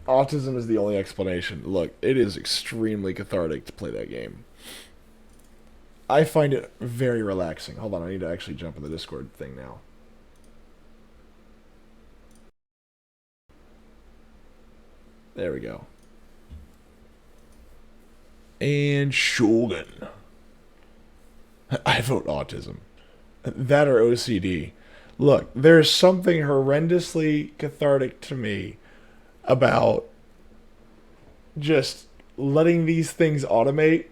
Autism is the only explanation. Look, it is extremely cathartic to play that game. I find it very relaxing. Hold on, I need to actually jump in the Discord thing now. There we go. And Shogun. I vote autism. That or OCD. Look, there's something horrendously cathartic to me about just letting these things automate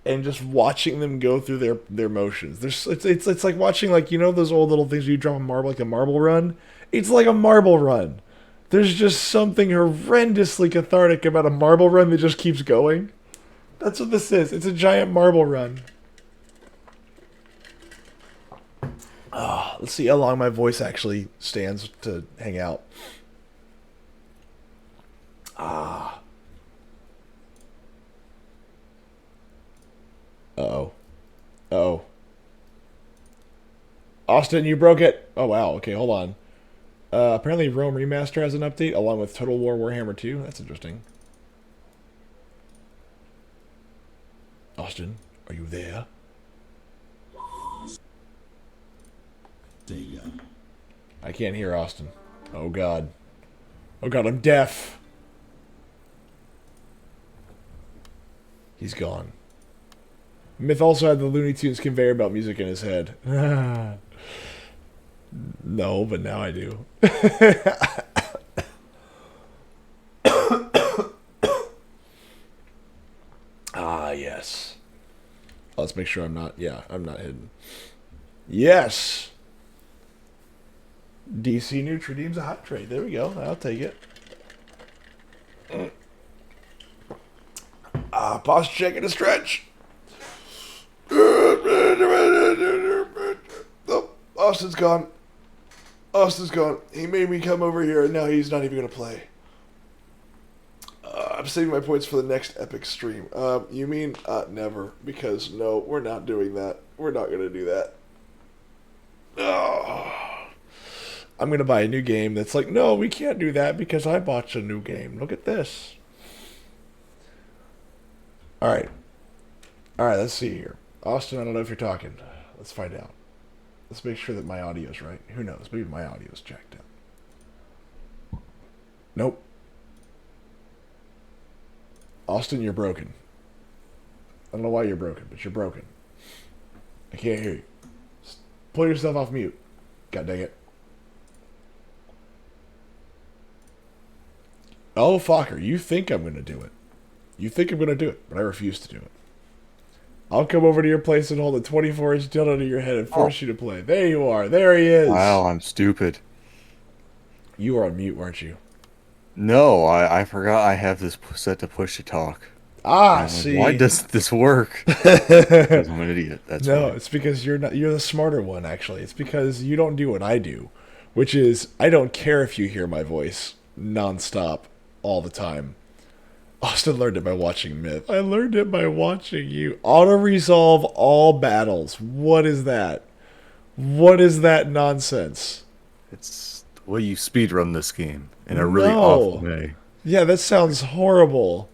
and just watching them go through their motions. It's like watching, like, you know, those old little things where you drop a marble, like a marble run. It's like a marble run. There's just something horrendously cathartic about a marble run that just keeps going. That's what this is. It's a giant marble run. Let's see how long my voice actually stands to hang out. Ah. Uh-oh. Uh-oh. Austin, you broke it. Oh, wow. Okay, hold on. Apparently Rome Remaster has an update along with Total War Warhammer 2. That's interesting. Austin, are you there? I can't hear Austin. Oh, God. Oh, God, I'm deaf. He's gone. Myth also had the Looney Tunes conveyor belt music in his head. No, but now I do. Ah, yes. Let's make sure I'm not... Yeah, I'm not hidden. Yes! DC Neutral deems a hot trade. There we go. I'll take it. Boss checking a stretch. Oh, Austin's gone. Austin's gone. He made me come over here, and now he's not even going to play. I'm saving my points for the next epic stream. You mean never? Because no, we're not doing that. We're not going to do that. Oh. I'm going to buy a new game that's like, no, we can't do that because I bought a new game. Look at this. Alright. Alright, let's see here. Austin, I don't know if you're talking. Let's find out. Let's make sure that my audio's right. Who knows? Maybe my audio's checked out. Nope. Austin, you're broken. I don't know why you're broken, but you're broken. I can't hear you. Just pull yourself off mute. God dang it. Oh, fucker, you think I'm going to do it. You think I'm going to do it, but I refuse to do it. I'll come over to your place and hold a 24-inch dildo to your head and force you to play. There you are. There he is. Wow, I'm stupid. You were on mute, weren't you? No, I forgot I have this set to push to talk. Ah, Like, see. why does this work? Because I'm an idiot. That's No, why. it's because you're the smarter one, actually. It's because you don't do what I do, which is I don't care if you hear my voice nonstop all the time. Austin learned it by watching Myth. I learned it by watching you. Auto-resolve all battles. What is that? What is that nonsense? It's the way you speedrun this game in a really awful way. Yeah, that sounds horrible.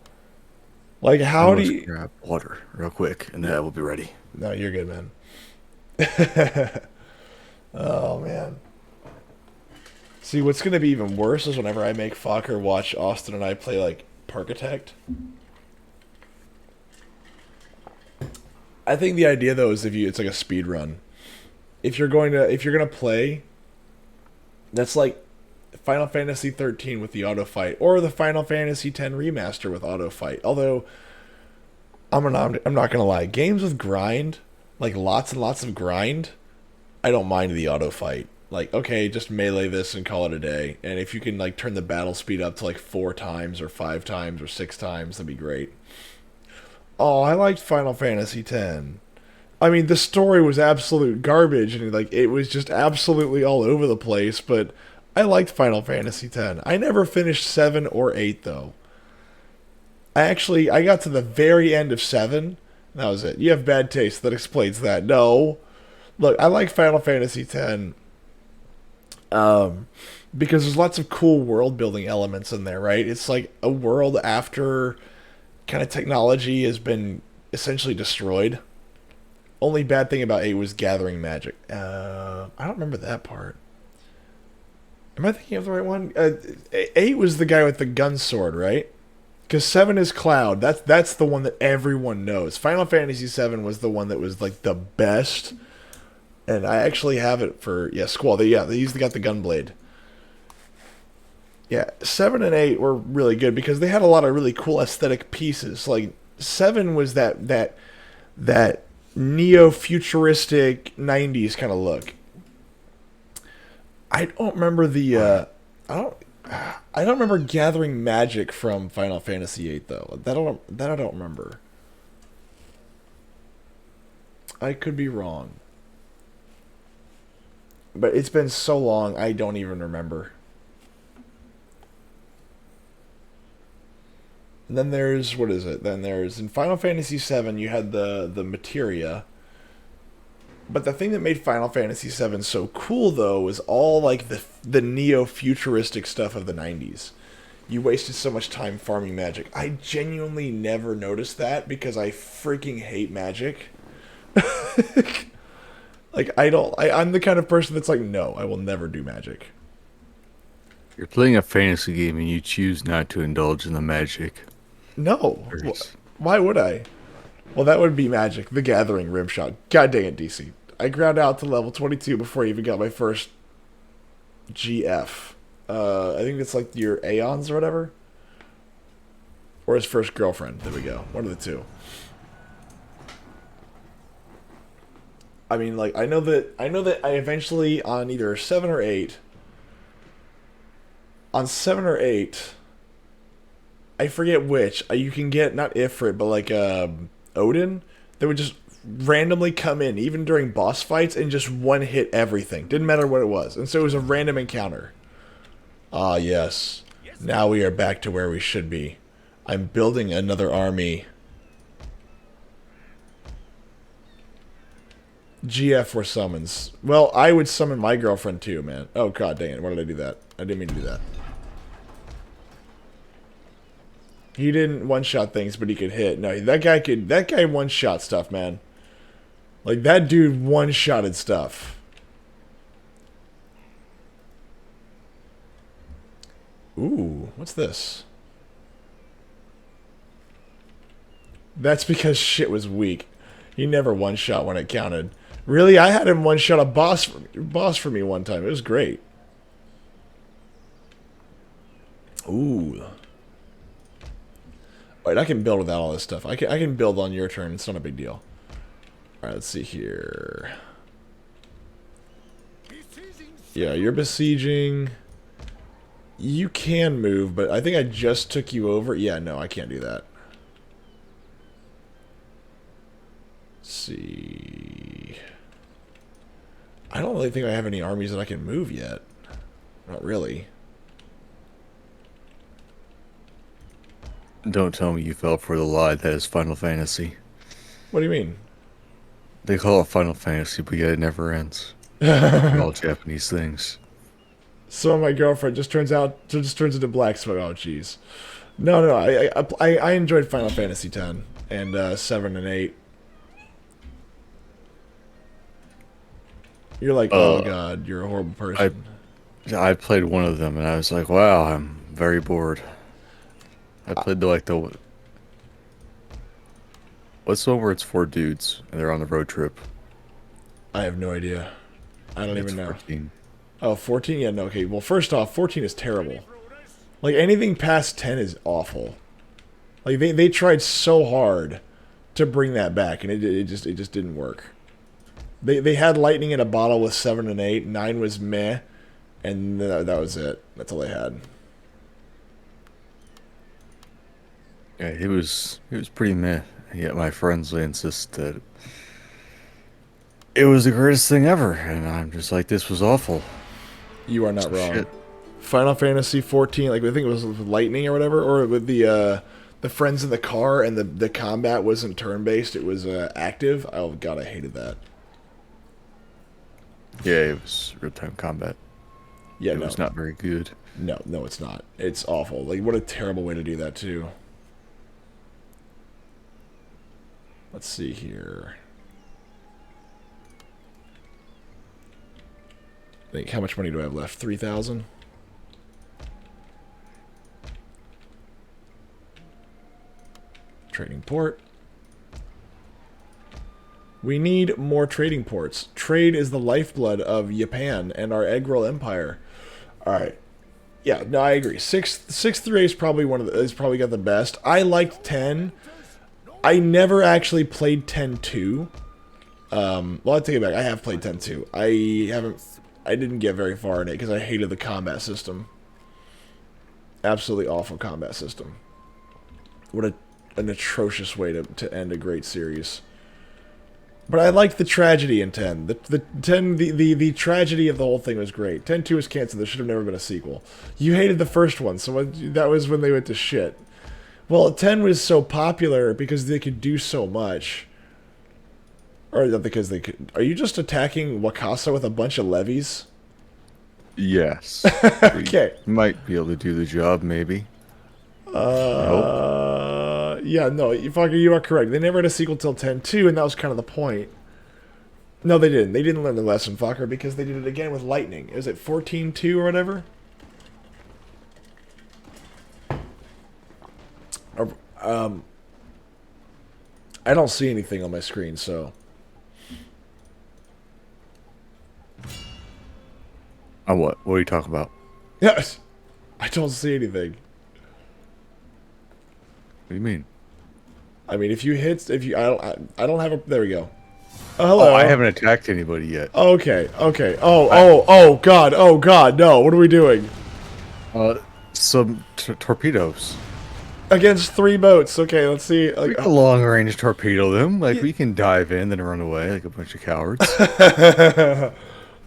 Like, I'm how do gonna you... grab water real quick, and then I will be ready. No, you're good, man. Oh, man. See, what's going to be even worse is whenever I make Fokker watch Austin and I play, like, Parkitect. I think the idea, though, is it's like a speed run. If you're gonna play, that's like Final Fantasy 13 with the auto fight, or the Final Fantasy 10 remaster with auto fight. Although I'm not gonna lie, games with grind, like lots and lots of grind, I don't mind the auto fight. Like, okay, just melee this and call it a day. And if you can, like, turn the battle speed up to like 4 times or 5 times or 6 times, that'd be great. Oh, I liked Final Fantasy 10. I mean, the story was absolute garbage, and like it was just absolutely all over the place. But I liked Final Fantasy X. I never finished 7 or 8 though. I got to the very end of 7. That was it. You have bad taste. That explains that. No, look, I like Final Fantasy X. because there's lots of cool world building elements in there, right? It's like a world after kind of technology has been essentially destroyed. Only bad thing about 8 was gathering magic. I don't remember that part. Am I thinking of the right one? 8 was the guy with the gun sword, right? Because 7 is Cloud. That's the one that everyone knows. Final Fantasy 7 was the one that was like the best. And I actually have it for Squall. They usually got the gunblade. Yeah, 7 and 8 were really good because they had a lot of really cool aesthetic pieces. Like 7 was that neo-futuristic 90s kind of look. I don't remember I don't remember gathering magic from Final Fantasy 8 though. That I don't remember. I could be wrong. But it's been so long I don't even remember. And then there's what is it? Then there's in Final Fantasy 7 you had the materia. But the thing that made Final Fantasy 7 so cool though was all like the neo-futuristic stuff of the 90s. You wasted so much time farming magic. I genuinely never noticed that because I freaking hate magic. Like I'm the kind of person that's like, no, I will never do magic. You're playing a fantasy game and you choose not to indulge in the magic. No. There's- Why would I? Well, that would be Magic, the Gathering Rimshot. God dang it, DC. I ground out to level 22 before I even got my first GF. I think it's like your Aeons or whatever. Or his first girlfriend. There we go. One of the two. I mean, like, I know that I eventually on either 7 or 8. On 7 or 8, I forget which. You can get not Ifrit, but like Odin. That would just randomly come in, even during boss fights, and just one hit everything. Didn't matter what it was, and so it was a random encounter. Ah, yes. Now we are back to where we should be. I'm building another army. GF for summons. Well, I would summon my girlfriend too, man. Oh god dang it! Why did I do that? I didn't mean to do that. He didn't one-shot things, but he could hit. No, that guy one-shot stuff, man. Like, that dude one-shotted stuff. Ooh, what's this? That's because shit was weak. He never one-shot when it counted. Really, I had him one-shot a boss for me one time. It was great. Ooh. Wait, I can build without all this stuff. I can build on your turn. It's not a big deal. Alright, let's see here. Yeah, you're besieging. You can move, but I think I just took you over. Yeah, no, I can't do that. Let's see. I don't really think I have any armies that I can move yet. Not really. Don't tell me you fell for the lie that is Final Fantasy. What do you mean? They call it Final Fantasy, but yet it never ends. All Japanese things. So my girlfriend just turns into black smoke. Oh, jeez. No. I enjoyed Final Fantasy X and 7 and 8. You're like, oh god, you're a horrible person. I played one of them and I was like, wow, I'm very bored. I played the what's the one where it's 4 dudes and they're on the road trip? I have no idea. I don't even know. 14. Oh, 14? Yeah, no, okay. Well, first off, 14 is terrible. Like, anything past 10 is awful. Like, they tried so hard to bring that back, and it just didn't work. They had lightning in a bottle with 7 and 8. 9 was meh, and that was it. That's all they had. Yeah, it was pretty meh. Yet my friends they insist that it was the greatest thing ever, and I'm just like, this was awful. You are not wrong. Shit. Final Fantasy 14, like I think it was with lightning or whatever, or with the friends in the car, and the combat wasn't turn-based, it was active. Oh god, I hated that. Yeah, it was real-time combat. Yeah, It no. was not very good. No, it's not. It's awful. Like, what a terrible way to do that, too. Let's see here. I think, how much money do I have left? 3,000? Trading port. We need more trading ports. Trade is the lifeblood of Japan and our Eggroll Empire. Alright. Yeah, no, I agree. 6 through 8 is probably is probably got the best. I liked 10. I never actually played 10-2. Well, I take it back. I have played 10-2. I didn't get very far in it because I hated the combat system. Absolutely awful combat system. What an atrocious way to end a great series. But I liked the tragedy in 10. The tragedy of the whole thing was great. 10-2 was canceled. There should have never been a sequel. You hated the first one, so that was when they went to shit. Well, 10 was so popular because they could do so much. Or not because they could. Are you just attacking Wakasa with a bunch of levies? Yes. Okay. We might be able to do the job, maybe. Yeah, no, fucker, you are correct. They never had a sequel till 10-2, and that was kind of the point. No, they didn't. They didn't learn the lesson, fucker, because they did it again with Lightning. Is it 14-2 or whatever? I don't see anything on my screen, so... Oh, what? What are you talking about? Yes, I don't see anything. What do you mean? I mean, if you, I don't have a, there we go. Oh, hello. Oh, I haven't attacked anybody yet. Okay. Oh, God, no, what are we doing? Some torpedoes. Against 3 boats, okay, let's see. We can long range torpedo them. Like, we can dive in and run away like a bunch of cowards. That's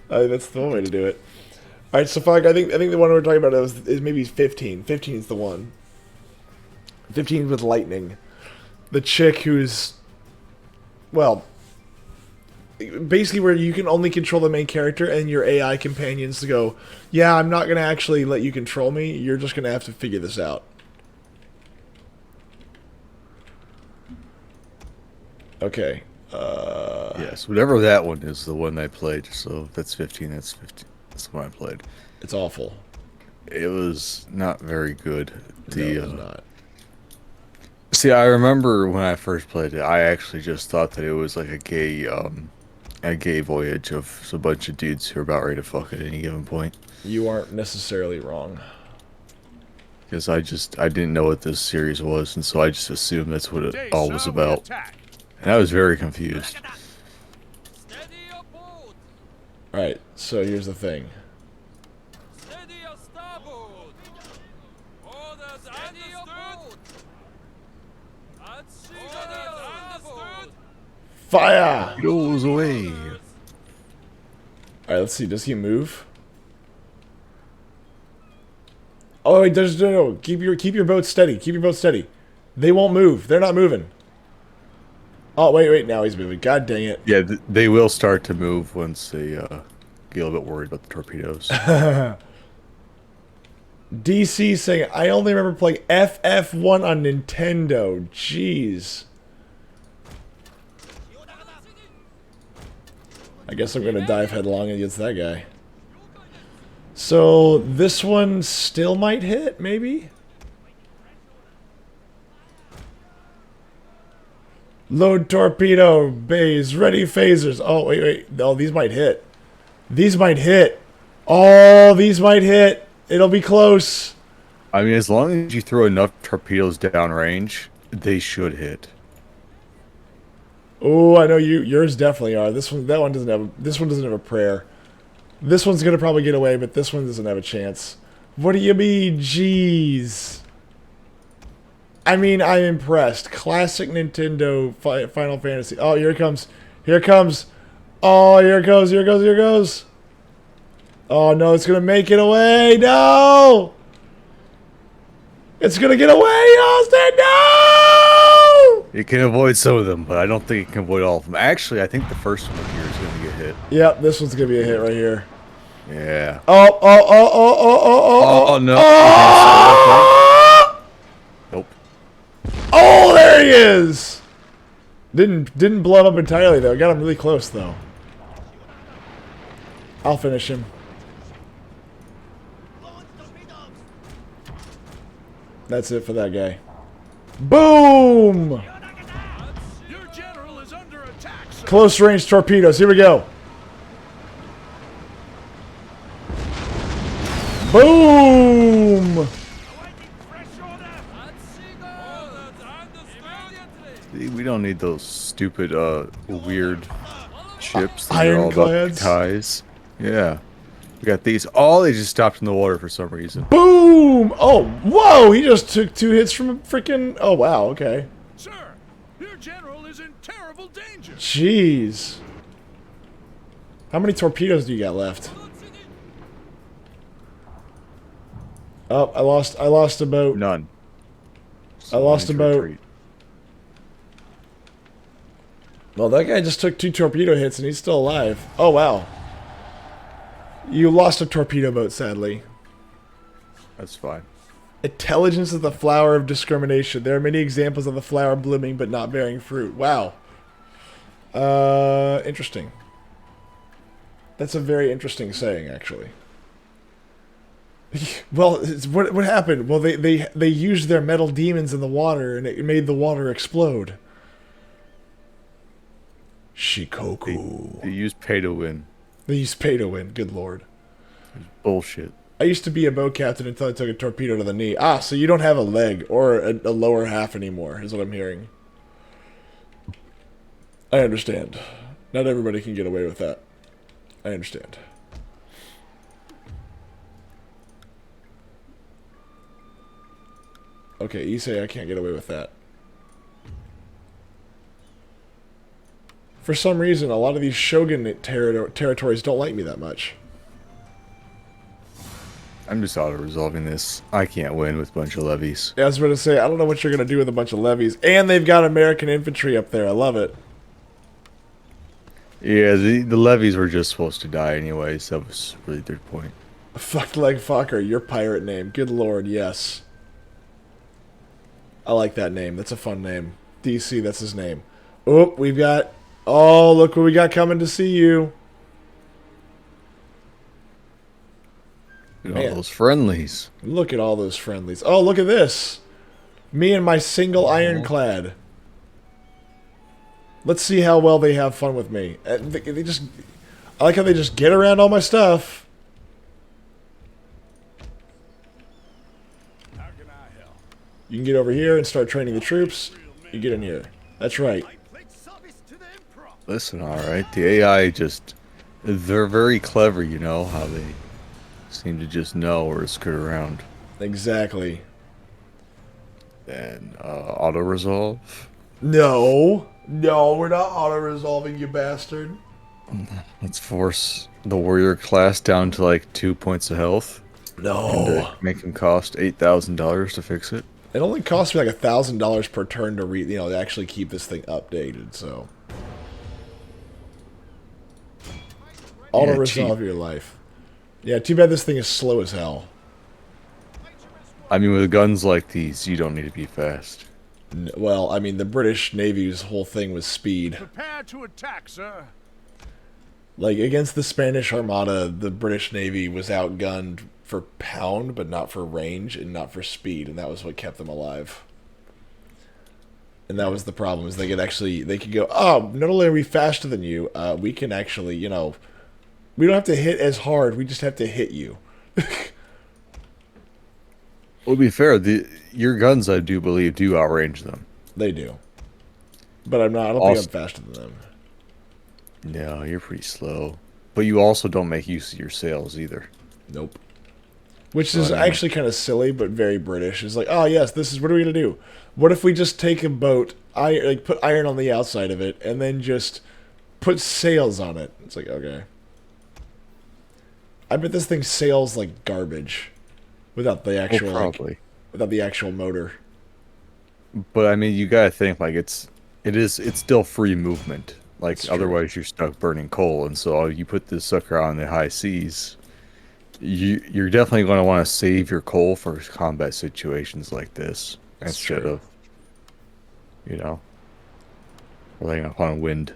the one way to do it. Alright, so fuck, I think the one we're talking about is maybe 15. 15 is the one. 15 with Lightning. The chick who's, well, basically where you can only control the main character and your AI companions to go, yeah, I'm not going to actually let you control me, you're just going to have to figure this out. Okay. Yes, whatever that one is, the one I played. So that's 15. That's 15. That's the one I played. It's awful. It was not very good. No, it was not. See, I remember when I first played it, I actually just thought that it was like a gay voyage of a bunch of dudes who are about ready to fuck at any given point. You aren't necessarily wrong. Because I didn't know what this series was, and so I just assumed that's what it all was about. And I was very confused. Alright, so here's the thing. Fire! It goes away. Alright, let's see. Does he move? Oh, wait, no. Keep your boat steady. Keep your boat steady. They won't move. They're not moving. Oh, wait. Now he's moving. God dang it. Yeah, they will start to move once they get a little bit worried about the torpedoes. DC saying, I only remember playing FF1 on Nintendo. Jeez. I guess I'm going to dive headlong against that guy. So, this one still might hit, maybe? Load torpedo bays, ready phasers. Oh, wait. Oh, these might hit. These might hit. Oh, these might hit. It'll be close. I mean, as long as you throw enough torpedoes downrange, they should hit. Oh, I know yours definitely are. This one doesn't have a prayer. This one's gonna probably get away, but this one doesn't have a chance. What do you mean? Jeez. I mean, I'm impressed. Classic Nintendo Final Fantasy. Oh, here it comes. Here it comes. Oh, here it goes. Here it goes. Here it goes. Oh no, it's gonna make it away. No. It's gonna get away, Austin. No. It can avoid some of them, but I don't think it can avoid all of them. Actually, I think the first one here is going to get hit. Yep, this one's gonna be a hit right here. Yeah. Oh, oh, oh, oh, oh, oh, Oh oh, no, we can't slow that down. oh, Nope. oh, there he is. Didn't blow him up entirely though. Got him really close though. I'll finish him. That's it for that guy. Boom! Your general is under attack, sir. Close range torpedoes. Here we go. Boom! We don't need those stupid, weird ships that are all about Ironclads? ties. Yeah. We got these. Oh, they just stopped in the water for some reason. Boom! Oh, whoa! He just took 2 hits from a freaking. Oh, wow. Okay. Sir, your general is in terrible danger. Jeez. How many torpedoes do you got left? Oh, I lost about. None. I lost need to about. retreat. Well, that guy just took 2 torpedo hits and he's still alive. Oh, wow. You lost a torpedo boat, sadly. That's fine. Intelligence is the flower of discrimination. There are many examples of the flower blooming but not bearing fruit. Wow. Interesting. That's a very interesting saying, actually. Well, what happened? Well, they used their metal demons in the water and it made the water explode. Shikoku. They use pay to win. They used pay to win. Good lord. Bullshit. I used to be a boat captain until I took a torpedo to the knee. Ah, so you don't have a leg or a lower half anymore, is what I'm hearing. I understand. Not everybody can get away with that. I understand. Okay, you say I can't get away with that. For some reason, a lot of these shogunate territories don't like me that much. I'm just auto-resolving this. I can't win with a bunch of levies. Yeah, I was about to say, I don't know what you're going to do with a bunch of levies. And they've got American infantry up there. I love it. Yeah, the levies were just supposed to die anyways. That was really their point. Fucked leg fucker, your pirate name. Good lord, yes. I like that name. That's a fun name. DC, that's his name. Oh, we've got... Oh, look what we got coming to see you. Look at all Man. those friendlies. Look at all those friendlies. Oh, look at this. Me and my single ironclad. Let's see how well they have fun with me. They just... I like how they just get around all my stuff. How can I help? You can get over here and start training the troops. You get in here. That's right. I pledge service to the emperor. Listen, alright, the AI just... They're very clever, you know, how they seem to just know or skirt around. Exactly. And, auto-resolve. No. No, we're not auto-resolving, you bastard. Let's force the warrior class down to like 2 points of health. No. And make them cost $8,000 to fix it. It only costs me like $1,000 per turn to to actually keep this thing updated, so. Auto-resolve your life. Yeah, too bad this thing is slow as hell. I mean, with guns like these, you don't need to be fast. Well, I mean, the British Navy's whole thing was speed. Prepare to attack, sir. Like, against the Spanish Armada, the British Navy was outgunned for pound, but not for range and not for speed, and that was what kept them alive. And that was the problem, is they could go, oh, not only are we faster than you, we can actually, you know, we don't have to hit as hard, we just have to hit you. Well, to be fair, your guns, I do believe, do outrange them. They do. But I don't think I'm faster than them. No, you're pretty slow. But you also don't make use of your sails either. Nope. Which is actually kind of silly, but very British. It's like, oh yes, this is, what are we going to do? What if we just take a boat, put iron on the outside of it, and then just put sails on it? It's like, okay. I bet this thing sails like garbage. Without the actual, probably. Without the actual motor. But I mean, you gotta think, like, it's still free movement. Like, That's true. otherwise you're stuck burning coal, and so you put this sucker on the high seas, you're definitely going to want to save your coal for combat situations like this That's instead true. of, you know, relying upon wind.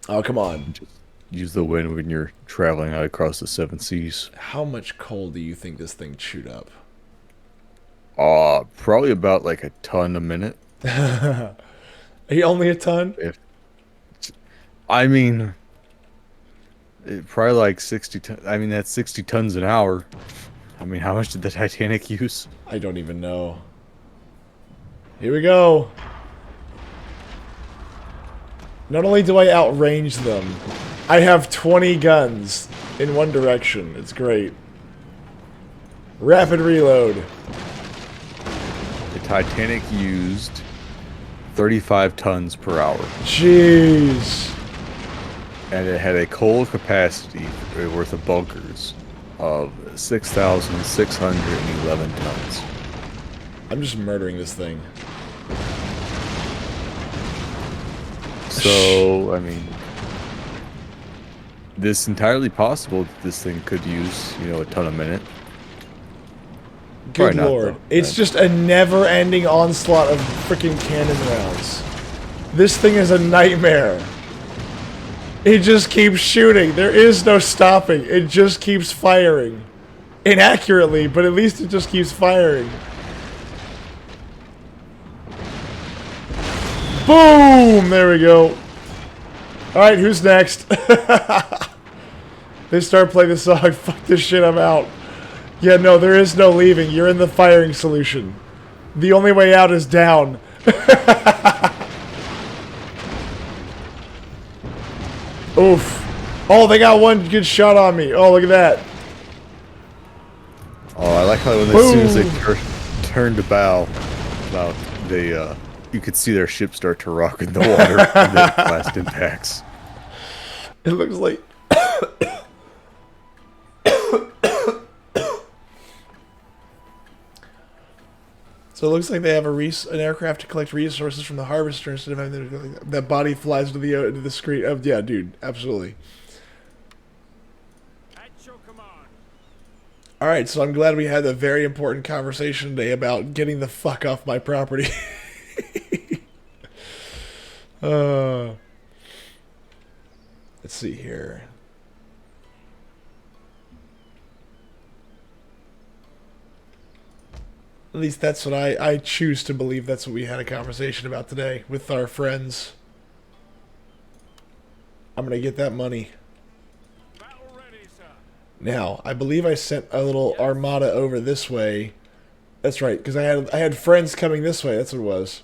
Oh, come on. Just use the wind when you're traveling out across the seven seas. How much coal do you think this thing chewed up? Probably about like a ton a minute. Only a ton? If I mean, probably like 60 ton. I mean, that's 60 tons an hour. I mean, how much did the Titanic use? I don't even know. Here we go. Not only do I outrange them, I have 20 guns in one direction. It's great. Rapid reload. The Titanic used 35 tons per hour, Jeez. and it had a coal capacity worth of bunkers of 6,611 tons. I'm just murdering this thing. So, I mean, this entirely possible that this thing could use, a ton a minute. Good Probably not, lord. though. It's just a never-ending onslaught of freaking cannon rounds. This thing is a nightmare. It just keeps shooting. There is no stopping. It just keeps firing. Inaccurately, but at least it just keeps firing. Boom! There we go. Alright, who's next? They start playing the song. Fuck this shit, I'm out. Yeah, no, there is no leaving. You're in the firing solution. The only way out is down. Oof. Oh, they got one good shot on me. Oh, look at that. Oh, I like how as soon as they turned to bow, you could see their ship start to rock in the water from the blast impacts. It looks like... So it looks like they have an aircraft to collect resources from the harvester instead of having that body flies into the screen. Oh, yeah, dude, absolutely. At your command. All right, so I'm glad we had a very important conversation today about getting the fuck off my property. Let's see here. At least that's what I choose to believe. That's what we had a conversation about today with our friends. I'm gonna get that money. Battle ready, sir. Now, I believe I sent a little armada over this way. That's right, because I had friends coming this way. That's what it was.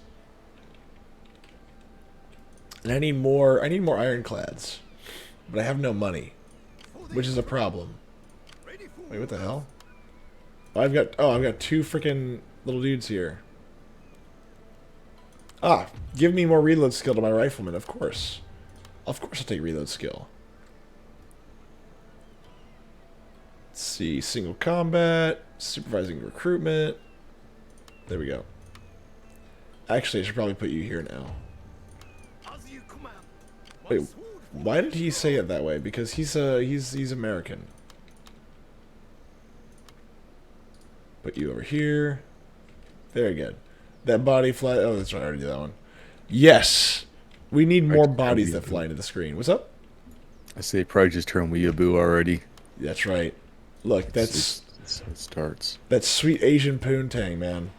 And I need more ironclads, but I have no money, which is a problem. Wait, what the hell? I've got two freaking little dudes here. Ah, give me more reload skill to my rifleman, of course. Of course I'll take reload skill. Let's see, single combat, supervising recruitment. There we go. Actually, I should probably put you here now. Wait, why did he say it that way? Because he's American. Put you over here. Very good. That body fly. Oh, that's right. I already did that one. Yes, we need more bodies that fly into the screen. What's up? I say probably just turned weeaboo already. That's right. Look, It starts. that's sweet Asian poontang, man.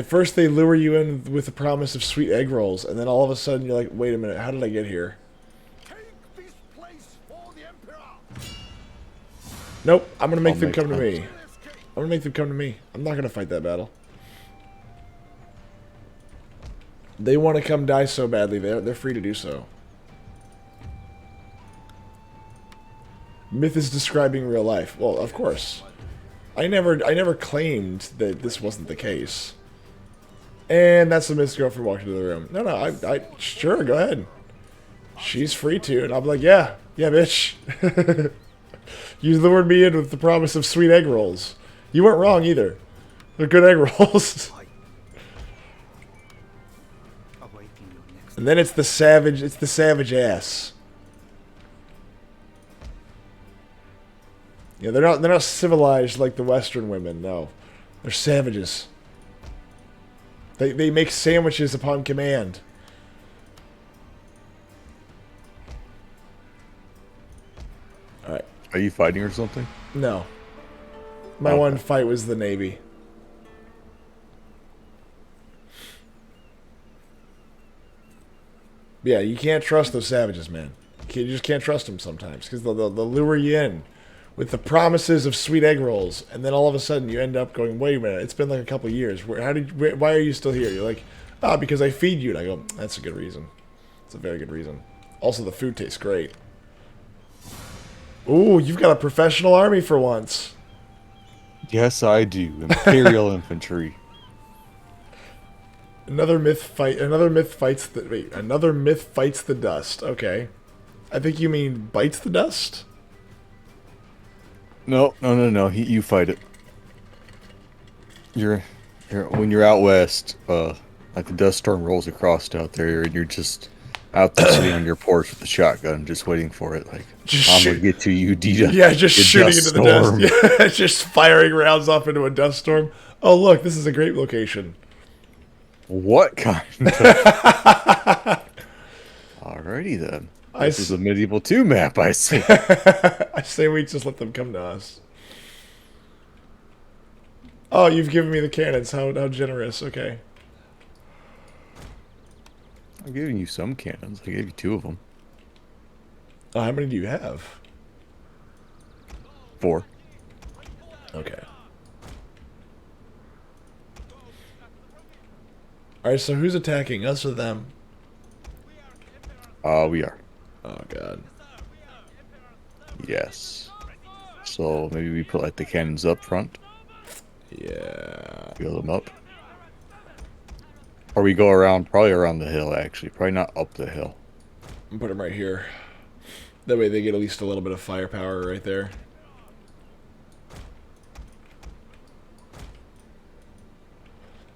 First they lure you in with the promise of sweet egg rolls, and then all of a sudden you're like, wait a minute, how did I get here? Take this place for the Emperor. Nope, I'm gonna make I'll them make come to time. me. I'm gonna make them come to me. I'm not gonna fight that battle. They want to come die so badly, they're free to do so. Myth is describing real life. Well, of course. I never claimed that this wasn't the case. And that's the Miss Girlfriend walked into the room. No, I sure, go ahead. She's free to, and I'm like, yeah, bitch. You lured me in with the promise of sweet egg rolls. You weren't wrong either. They're good egg rolls. And then it's the savage ass. Yeah, they're not civilized like the Western women. No, they're savages. They make sandwiches upon command. All right. Are you fighting or something? No. My Okay. one fight was the Navy. Yeah, you can't trust those savages, man. You just can't trust them sometimes because they'll lure you in with the promises of sweet egg rolls, and then all of a sudden you end up going, "Wait a minute! It's been like a couple of years. Why are you still here?" You're like, "Ah, because I feed you." And I go, "That's a good reason. It's a very good reason." Also, the food tastes great. Ooh, you've got a professional army for once. Yes, I do. Imperial infantry. Another myth fight. Another myth fights the. Wait, another myth fights the dust. Okay, I think you mean bites the dust. No. You fight it. You're when you're out west, like the dust storm rolls across out there, and you're just out there sitting on your porch with the shotgun, just waiting for it. Like Just I'm shoot. gonna get to you, Yeah, just you shooting dust into the storm. dust. Yeah, just firing rounds off into a dust storm. Oh, look, this is a great location. What kind of? Alrighty then. This is a medieval 2 map, I see. I say we just let them come to us. Oh, you've given me the cannons. How generous. Okay. I'm giving you some cannons. I gave you 2 of them. Oh, how many do you have? 4. Okay. Alright, so who's attacking, us or them? We are. Oh, God. Yes. So maybe we put like the cannons up front. Yeah. Build them up. Or we go around, probably around the hill actually. Probably not up the hill. I'm put them right here. That way they get at least a little bit of firepower right there.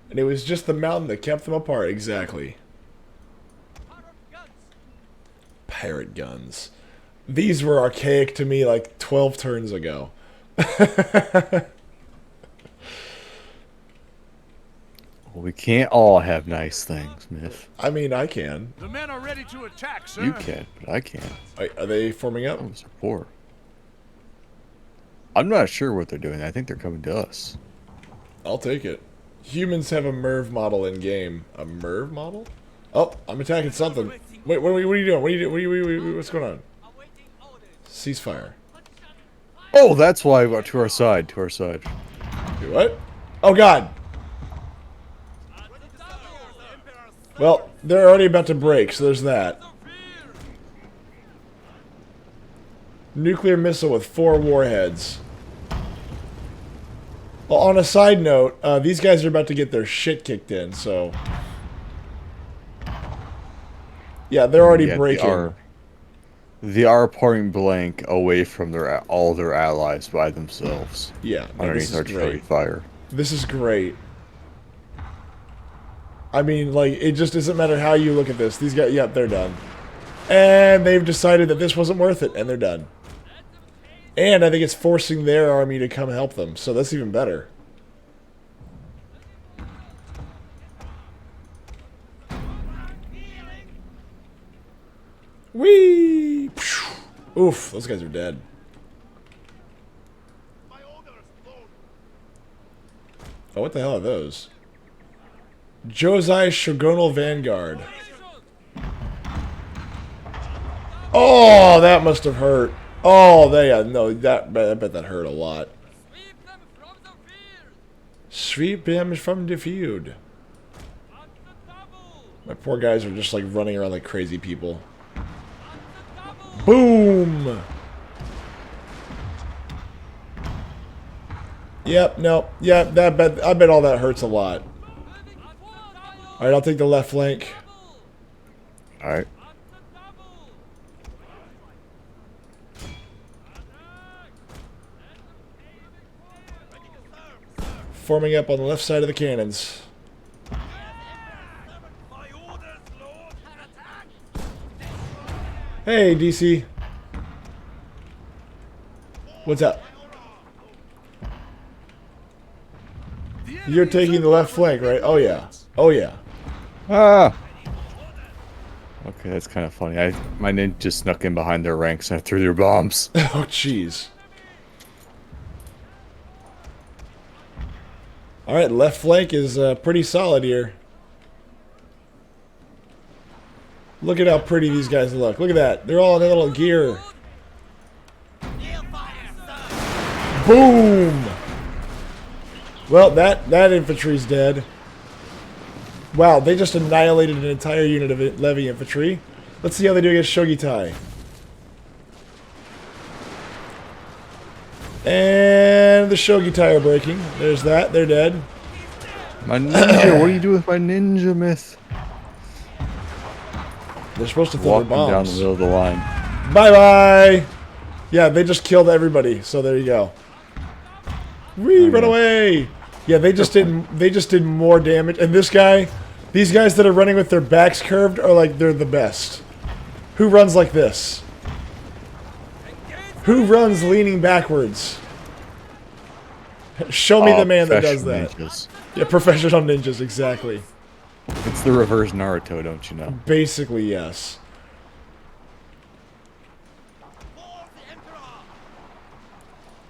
And it was just the mountain that kept them apart, exactly. Pirate guns. These were archaic to me like 12 turns ago. Well, we can't all have nice things, Myth. I mean, I can. The men are ready to attack, sir. You can, but I can't. Are they forming up? Those are poor. I'm not sure what they're doing. I think they're coming to us. I'll take it. Humans have a MERV model in game. A MERV model? Oh, I'm attacking something. Wait, what are you doing? What are you doing? What's going on? Ceasefire. Oh, that's why we're to our side. To our side. Do what? Oh, God. Well, they're already about to break, so there's that. Nuclear missile with 4 warheads. Well, on a side note, these guys are about to get their shit kicked in, so... Yeah, they're already Yeah, breaking. They are point blank away from all their allies by themselves. Yeah, no, this Underneath is artillery great. fire. This is great. I mean, like, it just doesn't matter how you look at this. These guys, yep, they're done. And they've decided that this wasn't worth it, and they're done. And I think it's forcing their army to come help them, so that's even better. Whee! Oof, those guys are dead. Oh, what the hell are those? Josai Shogunal Vanguard. Oh, that must have hurt. Oh, no, I bet that hurt a lot. Sweep them from the field. My poor guys are just like running around like crazy people. Boom! Yep, no, yeah, I bet all that hurts a lot. Alright, I'll take the left flank. Alright. Forming up on the left side of the cannons. Hey, DC. What's up? You're taking the left flank, right? Oh yeah. Oh yeah. Ah! Okay, that's kind of funny. My ninja snuck in behind their ranks and I threw their bombs. Oh jeez. All right, left flank is pretty solid here. Look at how pretty these guys look. Look at that. They're all in their little gear. Boom! Well, that infantry's dead. Wow, they just annihilated an entire unit of Levy infantry. Let's see how they do against Shogitai. And the Shogitai are breaking. There's that. They're dead. My ninja, what do you do with my ninja myth? They're supposed to throw their Walking down the bombs. middle of the line. Bye-bye! Yeah, they just killed everybody, so there you go. Whee, run away! Yeah, they just did more damage. And this guy, these guys that are running with their backs curved are like, they're the best. Who runs like this? Who runs leaning backwards? Show me the man that does that. Ninjas. Yeah, professional ninjas, exactly. It's the reverse Naruto, don't you know? Basically, yes.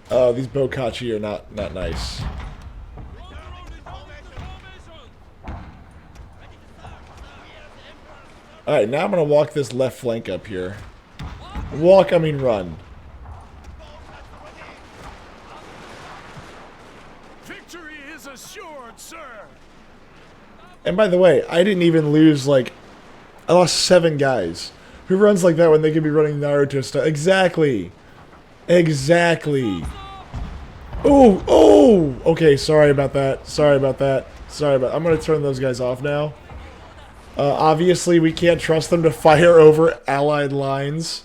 Oh, these Bokachi are not nice. Alright, now I'm going to walk this left flank up here. Walk, I mean run. Victory is assured, sir. And by the way, I didn't even lose, like... I lost 7 guys. Who runs like that when they could be running Naruto style? Exactly. Exactly. Oh, oh! Okay, sorry about that. Sorry about that. Sorry about... I'm going to turn those guys off now. Obviously, we can't trust them to fire over allied lines.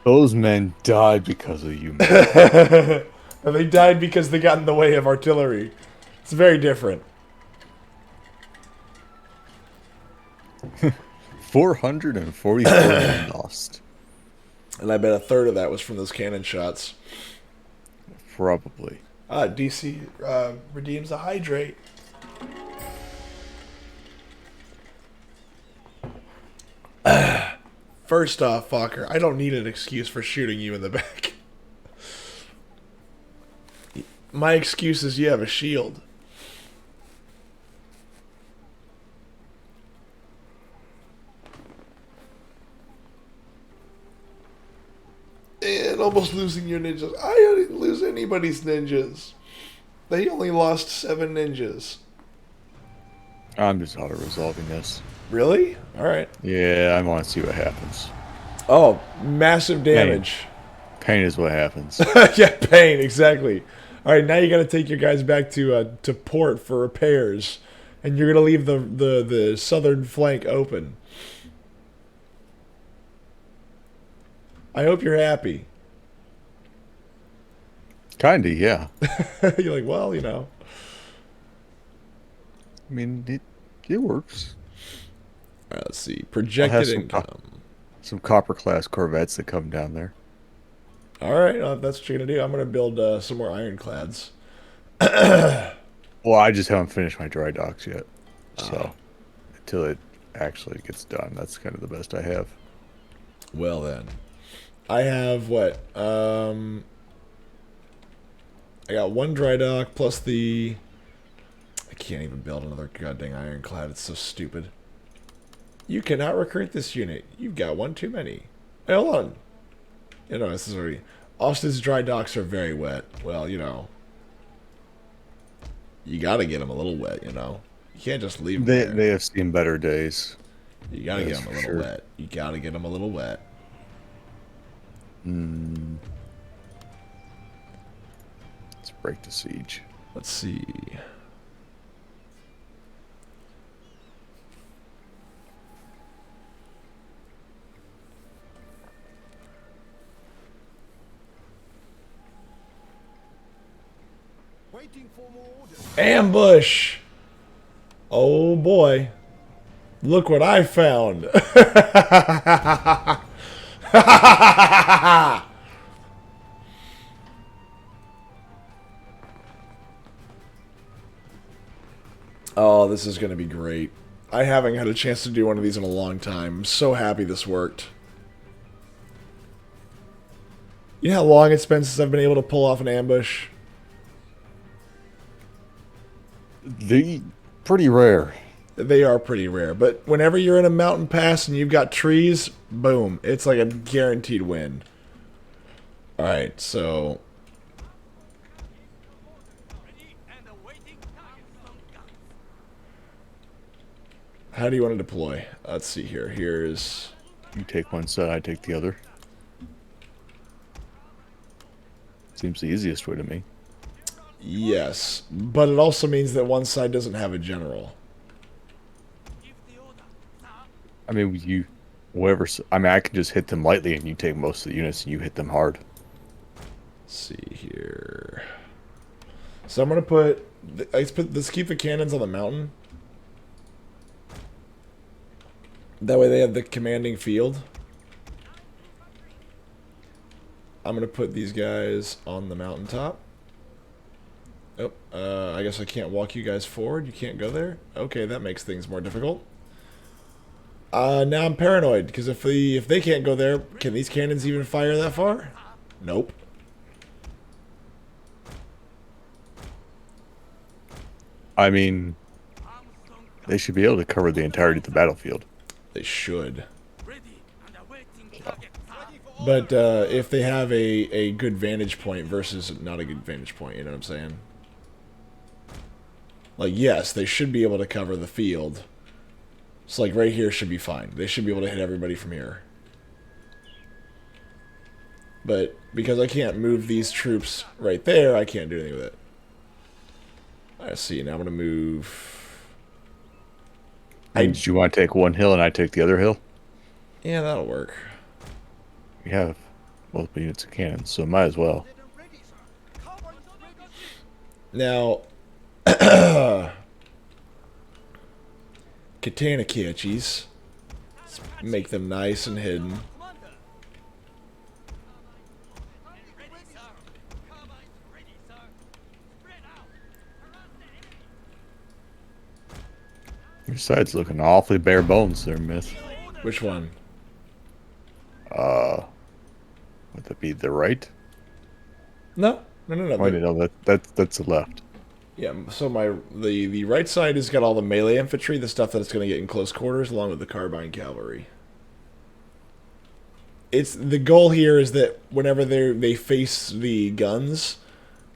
Those men died because of you, man. And they died because they got in the way of artillery. It's very different. 444 men lost. And I bet a third of that was from those cannon shots. Probably. DC redeems a hydrate. First off, Fokker, I don't need an excuse for shooting you in the back. My excuse is you have a shield. And almost losing your ninjas. I didn't lose anybody's ninjas. They only lost 7 ninjas. I'm just auto-resolving this. Really? Alright. Yeah, I want to see what happens. Oh, massive damage. Pain is what happens. Yeah, pain, exactly. Alright, now you gotta take your guys back to port for repairs. And you're gonna leave the southern flank open. I hope you're happy. Kinda, yeah. You're like, well, you know. I mean, it works. Alright, let's see. I'll Projected have income. some copper-class Corvettes that come down there. Alright, that's what you're gonna do. I'm gonna build some more ironclads. Well, I just haven't finished my dry docks yet. So, until it actually gets done, that's kind of the best I have. Well then. I have what? I got 1 dry dock plus the... I can't even build another goddamn ironclad. It's so stupid. You cannot recruit this unit. You've got 1 too many. Hey, hold on. You know, this is already... Austin's dry docks are very wet. Well, you know. You gotta get them a little wet, you know. You can't just leave them there. They have seen better days. You gotta get That's them a for little sure. wet. You gotta get them a little wet. Let's break the siege. Let's see. Waiting for more orders. Ambush! Oh boy. Look what I found. Oh, this is going to be great. I haven't had a chance to do one of these in a long time. I'm so happy this worked. You know how long it's been since I've been able to pull off an ambush? They pretty rare. They are pretty rare, but whenever you're in a mountain pass and you've got trees, boom, it's like a guaranteed win. Alright, so... how do you want to deploy? Let's see here. Here's... You take one side, I take the other. Seems the easiest way to me. yes, but it also means that one side doesn't have a general. I mean, I mean, I can just hit them lightly, and you take most of the units, and you hit them hard. Let's see here. So I'm gonna put... let's keep the cannons on the mountain. That way they have the commanding field. I'm gonna put these guys on the mountaintop. Oh, I guess I can't walk you guys forward. You can't go there? Okay, that makes things more difficult. Now I'm paranoid, because if they can't go there, can these cannons even fire that far? Nope. I mean, they should be able to cover the entirety of the battlefield. They should. But if they have a good vantage point versus not a good vantage point, you know what I'm saying? Like, yes, they should be able to cover the field. So, like, right here should be fine. They should be able to hit everybody from here. But because I can't move these troops right there, I can't do anything with it. Let's see, now I'm going to move... Did you want to take one hill and I take the other hill? yeah, that'll work. We have multiple units of cannons, so might as well. Now, katana catchies. Let's make them nice and hidden. Your side's looking awfully bare bones there, Myth. Which one? Would that be the right? No. Oh, no, that's the left. Yeah, so the right side has got all the melee infantry, the stuff that it's going to get in close quarters, along with the carbine cavalry. The goal here is that whenever they face the guns,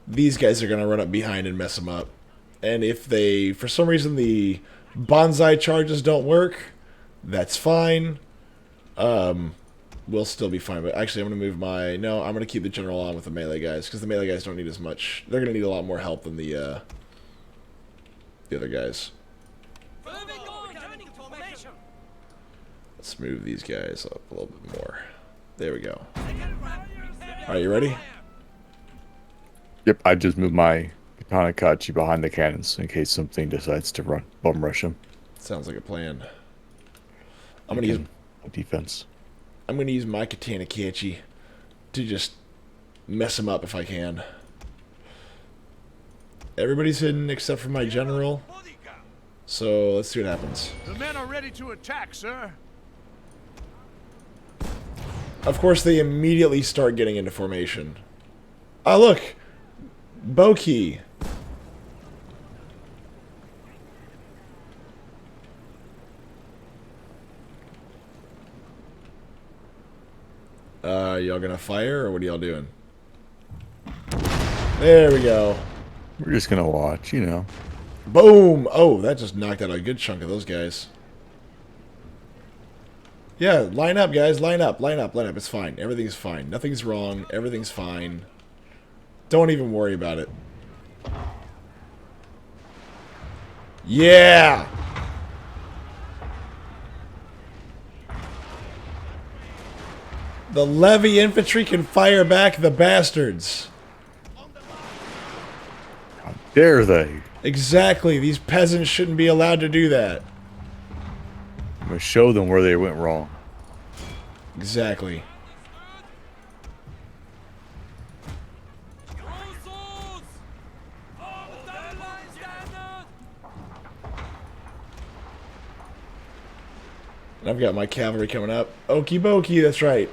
these guys are going to run up behind and mess them up. And if for some reason the bonsai charges don't work, that's fine. We'll still be fine. But actually, I'm going to move I'm going to keep the general on with the melee guys, because the melee guys don't need as much. They're going to need a lot more help than the other guys. Let's move these guys up a little bit more. There we go. Alright, you ready? Yep, I just moved my katana kachi behind the cannons in case something decides to bum rush them. Sounds like a plan. I'm going to use defense. I'm going to use my katana kachi to just mess them up if I can. Everybody's hidden except for my general. So let's see what happens. The men are ready to attack, sir. Of course, they immediately start getting into formation. Ah, look! Boki! Y'all gonna fire, or what are y'all doing? There we go. We're just gonna watch, you know. Boom! Oh, that just knocked out a good chunk of those guys. Yeah, line up, guys. Line up, line up, line up. It's fine. Everything's fine. Nothing's wrong. Everything's fine. Don't even worry about it. Yeah! The levy infantry can fire back the bastards. How dare they? Exactly. These peasants shouldn't be allowed to do that. I'm gonna show them where they went wrong. Exactly. And I've got my cavalry coming up. Okie dokie, that's right.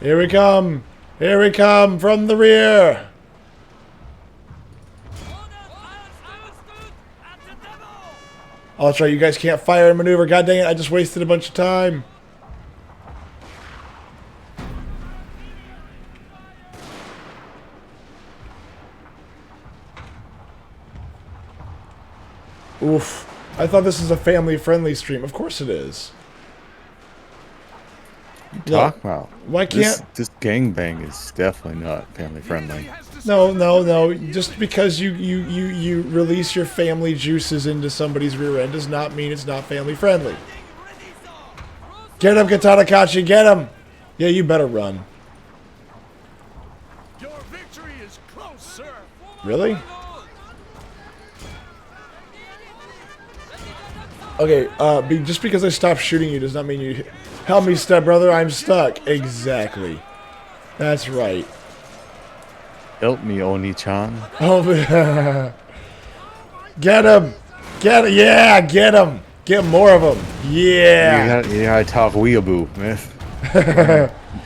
Here we come! Here we come from the rear! Oh, that's right, you guys can't fire and maneuver. God dang it, I just wasted a bunch of time. Oof. I thought this was a family-friendly stream. Of course it is. Talk about. Why can't... This gangbang is definitely not family friendly. No. Just because you release your family juices into somebody's rear end does not mean it's not family friendly. Get him, Katanakachi, get him! Yeah, you better run. Your victory is close, sir. Really? Okay, just because I stopped shooting you does not mean you... Help me, stepbrother, I'm stuck. Exactly. That's right. Help me, Oni-chan. Oh, get him! Get him! Yeah, get him! Get more of them! Yeah! You gotta talk weeaboo, myth.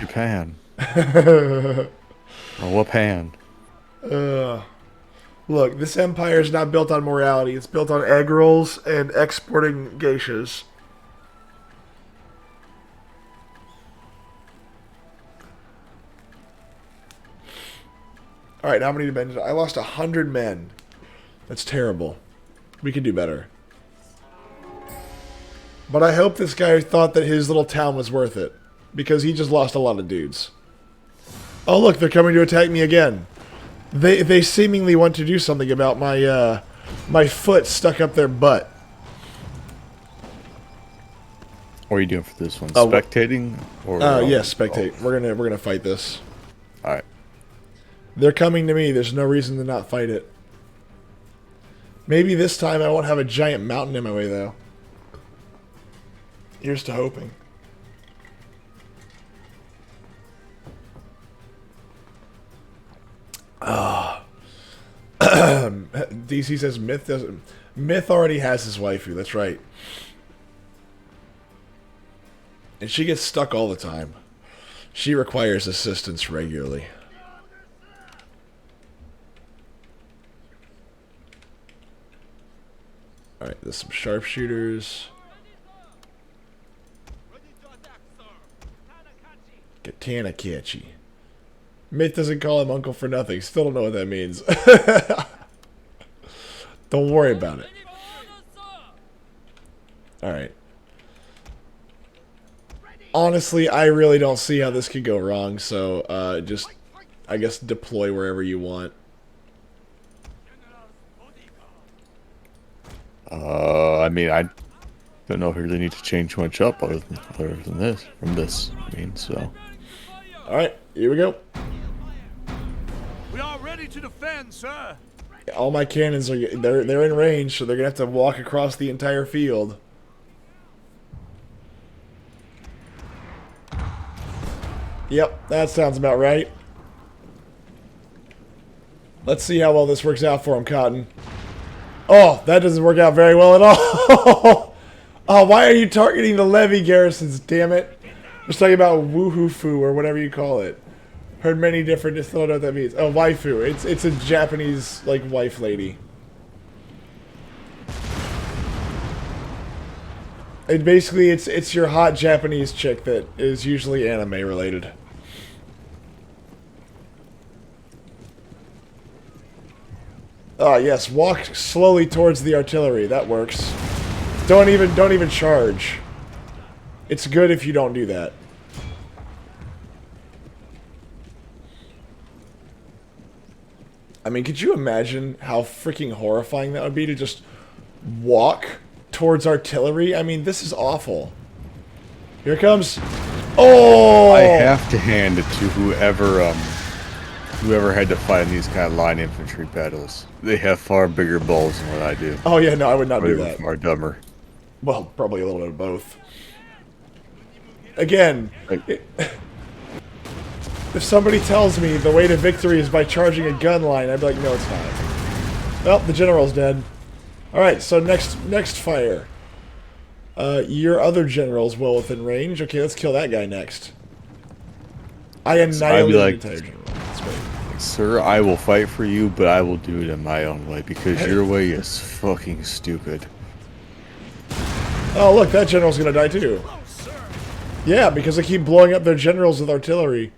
Japan. Or Wapan. Look, this empire is not built on morality. It's built on egg rolls and exporting geishas. Alright, how many men? I lost 100 men. That's terrible. We can do better. But I hope this guy thought that his little town was worth it. Because he just lost a lot of dudes. Oh look, they're coming to attack me again. They seemingly want to do something about my my foot stuck up their butt. What are you doing for this one? Oh, Spectating? Or yes, spectate. We're gonna fight this. Alright. They're coming to me. There's no reason to not fight it. Maybe this time I won't have a giant mountain in my way, though. Here's to hoping. DC says Myth doesn't... Myth already has his waifu, that's right. And she gets stuck all the time. She requires assistance regularly. Alright, there's some sharpshooters. Katanakachi. Myth doesn't call him uncle for nothing. Still don't know what that means. Don't worry about it. Alright. Honestly, I really don't see how this could go wrong, so just, I guess, deploy wherever you want. I mean, I don't know if we really need to change much up other than this, from this, I mean, so. Alright, here we go. We are ready to defend, sir. All my cannons are, they're in range, so they're gonna have to walk across the entire field. Yep, that sounds about right. Let's see how well this works out for him, Cotton. Oh, that doesn't work out very well at all. Oh, why are you targeting the levy garrisons, damn it? I'm just talking about woohoo-foo, or whatever you call it. Heard many different, just don't know what that means. Oh, waifu. It's a Japanese, like, wife lady. And basically, it's your hot Japanese chick that is usually anime related. Ah, yes, walk slowly towards the artillery. That works. Don't even charge. It's good if you don't do that. I mean, could you imagine how freaking horrifying that would be to just walk towards artillery? I mean, this is awful. Here it comes. Oh! I have to hand it to whoever had to fight in these kind of line infantry battles. They have far bigger balls than what I do. Oh yeah, no, I would not do that. Far dumber. Well, probably a little bit of both. Again, if somebody tells me the way to victory is by charging a gun line, I'd be like, no, it's not. Well, the general's dead. All right, so next fire. Your other general's well within range. Okay, let's kill that guy next. I So I'd be annihilated like, the entire general. That's great. sir, I will fight for you, but I will do it in my own way because your way is fucking stupid. Oh, look, that general's gonna die too. Yeah, because they keep blowing up their generals with artillery.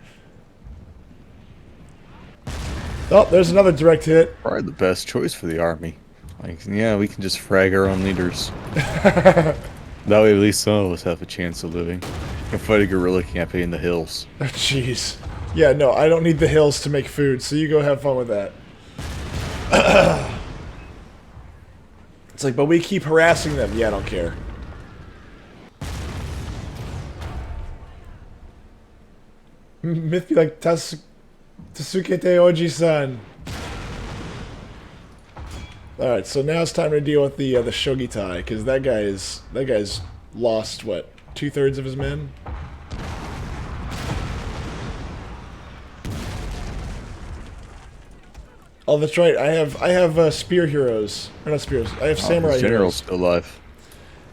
Oh, there's another direct hit. Probably the best choice for the army. Like, yeah, we can just frag our own leaders. That way, at least some of us have a chance of living. And fight a guerrilla campaign in the hills. Jeez. Yeah, no, I don't need the hills to make food, so you go have fun with that. It's like, but we keep harassing them. Yeah, I don't care. Myth be like Tasukete Oji-san. Alright, so now it's time to deal with the Shogitai, because that guy's lost, what, 2/3 of his men? Oh, that's right. I have spear heroes. Or not spears. I have samurai His general's heroes. still alive.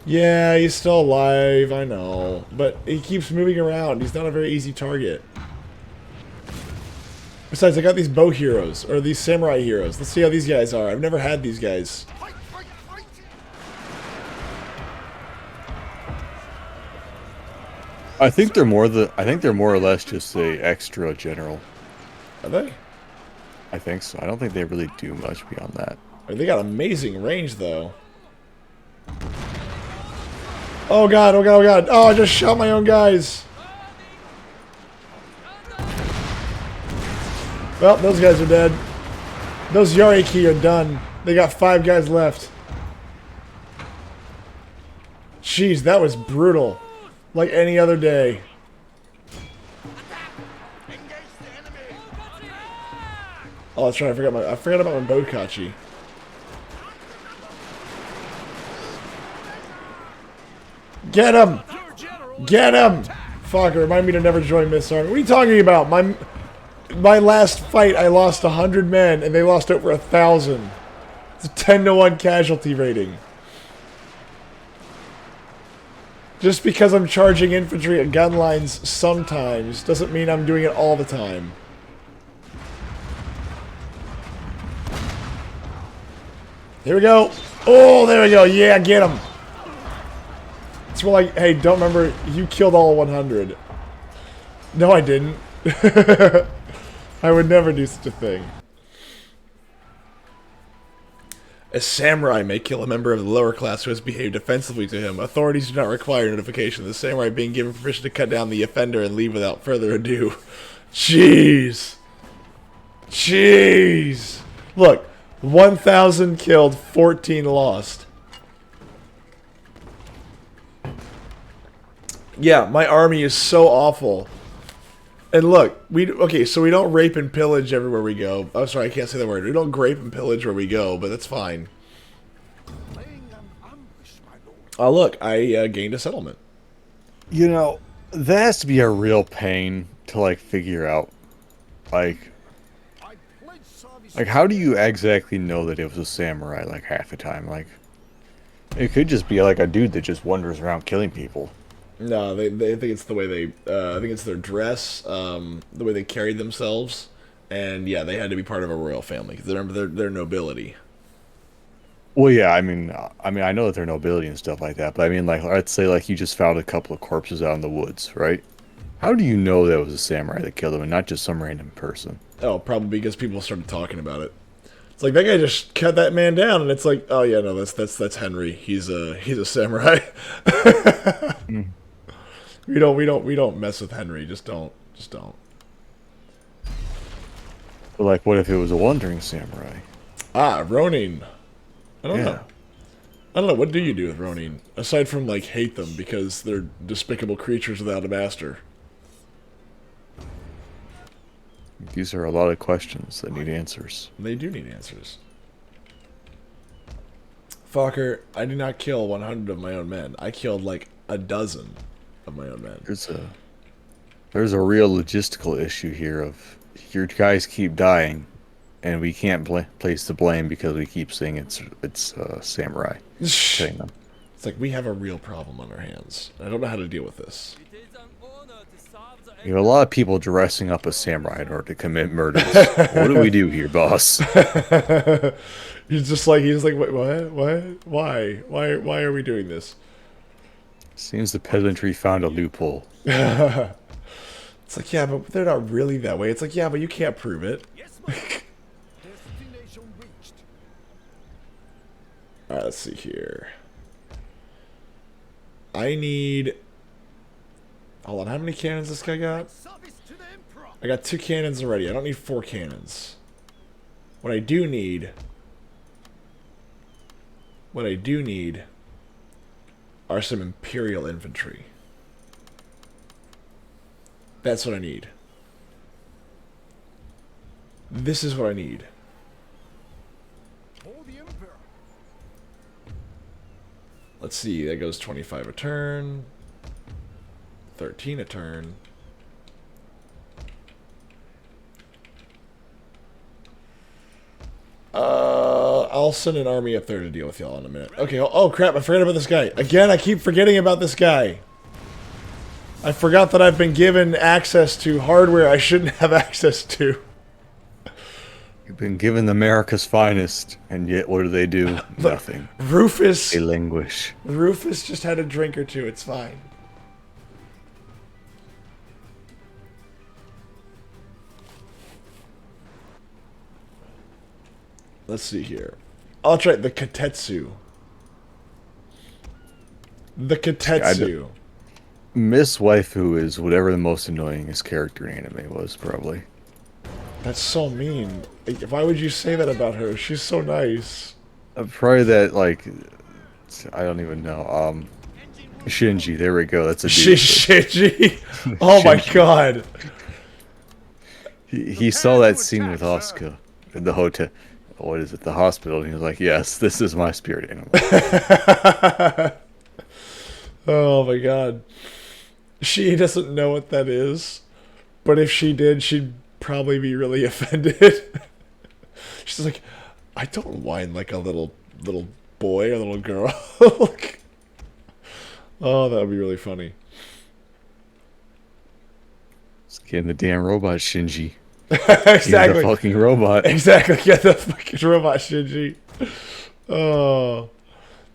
Yeah, he's still alive, I know. But he keeps moving around. He's not a very easy target. Besides, I got these bow heroes, or these samurai heroes. Let's see how these guys are. I've never had these guys. I think they're more or less just a extra general. Are they? I think so. I don't think they really do much beyond that. They got amazing range, though. Oh god, oh god, oh god. Oh, I just shot my own guys. Well, those guys are dead. Those Yariki are done. They got 5 guys left. Jeez, that was brutal. Like any other day. Oh, that's right. I forgot about my Bokachi. Get him! Get him! Fuck, remind me to never join Miss Army. What are you talking about? My last fight, I lost 100 men, and they lost over 1,000. It's a 10-to-1 casualty rating. Just because I'm charging infantry at gun lines sometimes doesn't mean I'm doing it all the time. Here we go. Oh, there we go. Yeah, get him. It's more like, hey, don't remember, you killed all 100. No, I didn't. I would never do such a thing. A samurai may kill a member of the lower class who has behaved offensively to him. Authorities do not require notification of the samurai being given permission to cut down the offender and leave without further ado. Jeez. Jeez. Look, 1,000 killed, 14 lost. Yeah, my army is so awful. And look, okay, so we don't rape and pillage everywhere we go. Oh, sorry, I can't say that word. We don't grape and pillage where we go, but that's fine. Oh, look, I gained a settlement. You know, that has to be a real pain to, like, figure out. Like, how do you exactly know that it was a samurai, like, half the time? Like, it could just be, like, a dude that just wanders around killing people. No, they think it's the way they, I think it's their dress, the way they carried themselves, and yeah, they had to be part of a royal family, because they're nobility. Well, yeah, I mean, I know that they're nobility and stuff like that, but I mean, like, let's say, like, you just found a couple of corpses out in the woods, right? How do you know that was a samurai that killed him and not just some random person? Oh, probably because people started talking about it. It's like, that guy just cut that man down, and it's like, oh yeah, no, that's Henry. He's a samurai. Mm. We don't mess with Henry. Just don't. But, like, what if it was a wandering samurai? Ah, Ronin. I don't Yeah. know. I don't know. What do you do with Ronin aside from like hate them because they're despicable creatures without a master? These are a lot of questions that need answers. They do need answers. Fucker, I did not kill 100 of my own men. I killed like a dozen of my own men. There's a real logistical issue here of your guys keep dying, and we can't place the blame because we keep saying it's samurai killing them. It's like we have a real problem on our hands. I don't know how to deal with this. You have a lot of people dressing up as samurai in order to commit murders. What do we do here, boss? He's like, wait, what? Why are we doing this? Seems the peasantry found a loophole. It's like, yeah, but they're not really that way. It's like, yeah, but you can't prove it. Destination reached. Alright, let's see here. I need... Hold on, how many cannons this guy got? Service to the Emperor. I got 2 cannons already. I don't need 4 cannons. What I do need are some Imperial infantry. That's what I need. This is what I need. For the Emperor. Let's see, that goes 25 a turn. 13 a turn. I'll send an army up there to deal with y'all in a minute. Okay, oh crap, I forgot about this guy. Again, I keep forgetting about this guy. I forgot that I've been given access to hardware I shouldn't have access to. You've been given America's finest, and yet what do? Nothing. Rufus. They languish. Rufus just had a drink or two, it's fine. Let's see here. I'll try the Katetsu. The Katetsu. Miss Waifu is whatever the most annoyingest character in anime was, probably. That's so mean. Why would you say that about her? She's so nice. Probably that, like, I don't even know. Shinji, there we go. That's a dude. Shinji? Oh my god. He saw that scene with Asuka in the hotel. What is it? The hospital. And he was like, yes, this is my spirit animal. Oh my god. She doesn't know what that is. But if she did, she'd probably be really offended. She's like, I don't whine like a little boy or little girl. Oh, that would be really funny. Just getting the damn robot, Shinji. Exactly. The fucking robot. Exactly. Get the fucking robot, Shinji. Oh,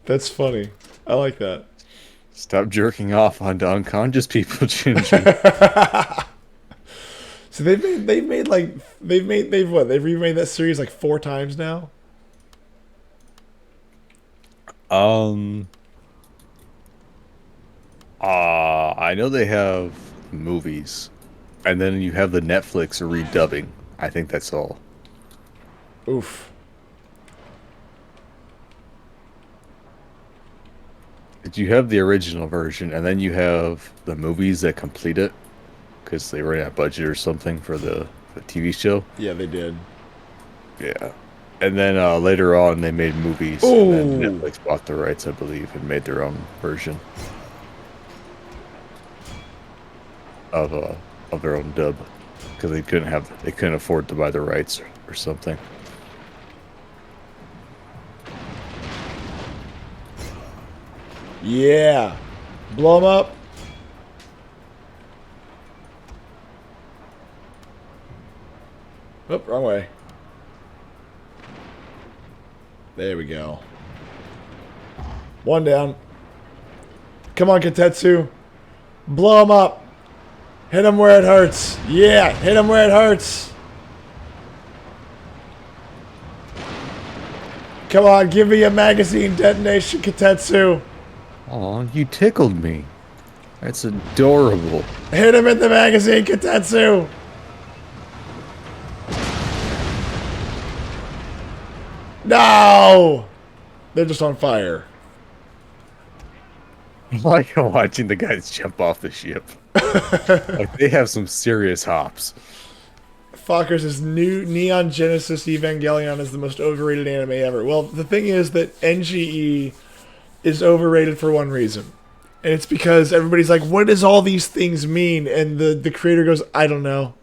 that's funny. I like that. Stop jerking off onto unconscious people, Shinji. So they've remade that series like 4 times now. I know they have movies, and then you have the Netflix redubbing. I think that's all. Oof. You have the original version, and then you have the movies that complete it, because they ran out of budget or something for the TV show. Yeah, they did. Yeah. And then later on, they made movies, Ooh. and then Netflix bought the rights, I believe, and made their own version of their own dub, because they couldn't afford to buy the rights or something. Yeah. Blow them up. Oop, wrong way. There we go. 1 down. Come on, Katetsu. Blow him up. Hit him where it hurts. Yeah, hit him where it hurts. Come on, give me a magazine detonation, Katetsu. Aw, you tickled me. That's adorable. Hit him at the magazine, Katetsu. No! They're just on fire. I like watching the guys jump off the ship. Like, they have some serious hops. Fockers' new Neon Genesis Evangelion is the most overrated anime ever. Well, the thing is that NGE is overrated for one reason. And it's because everybody's like, what does all these things mean? And the creator goes, I don't know.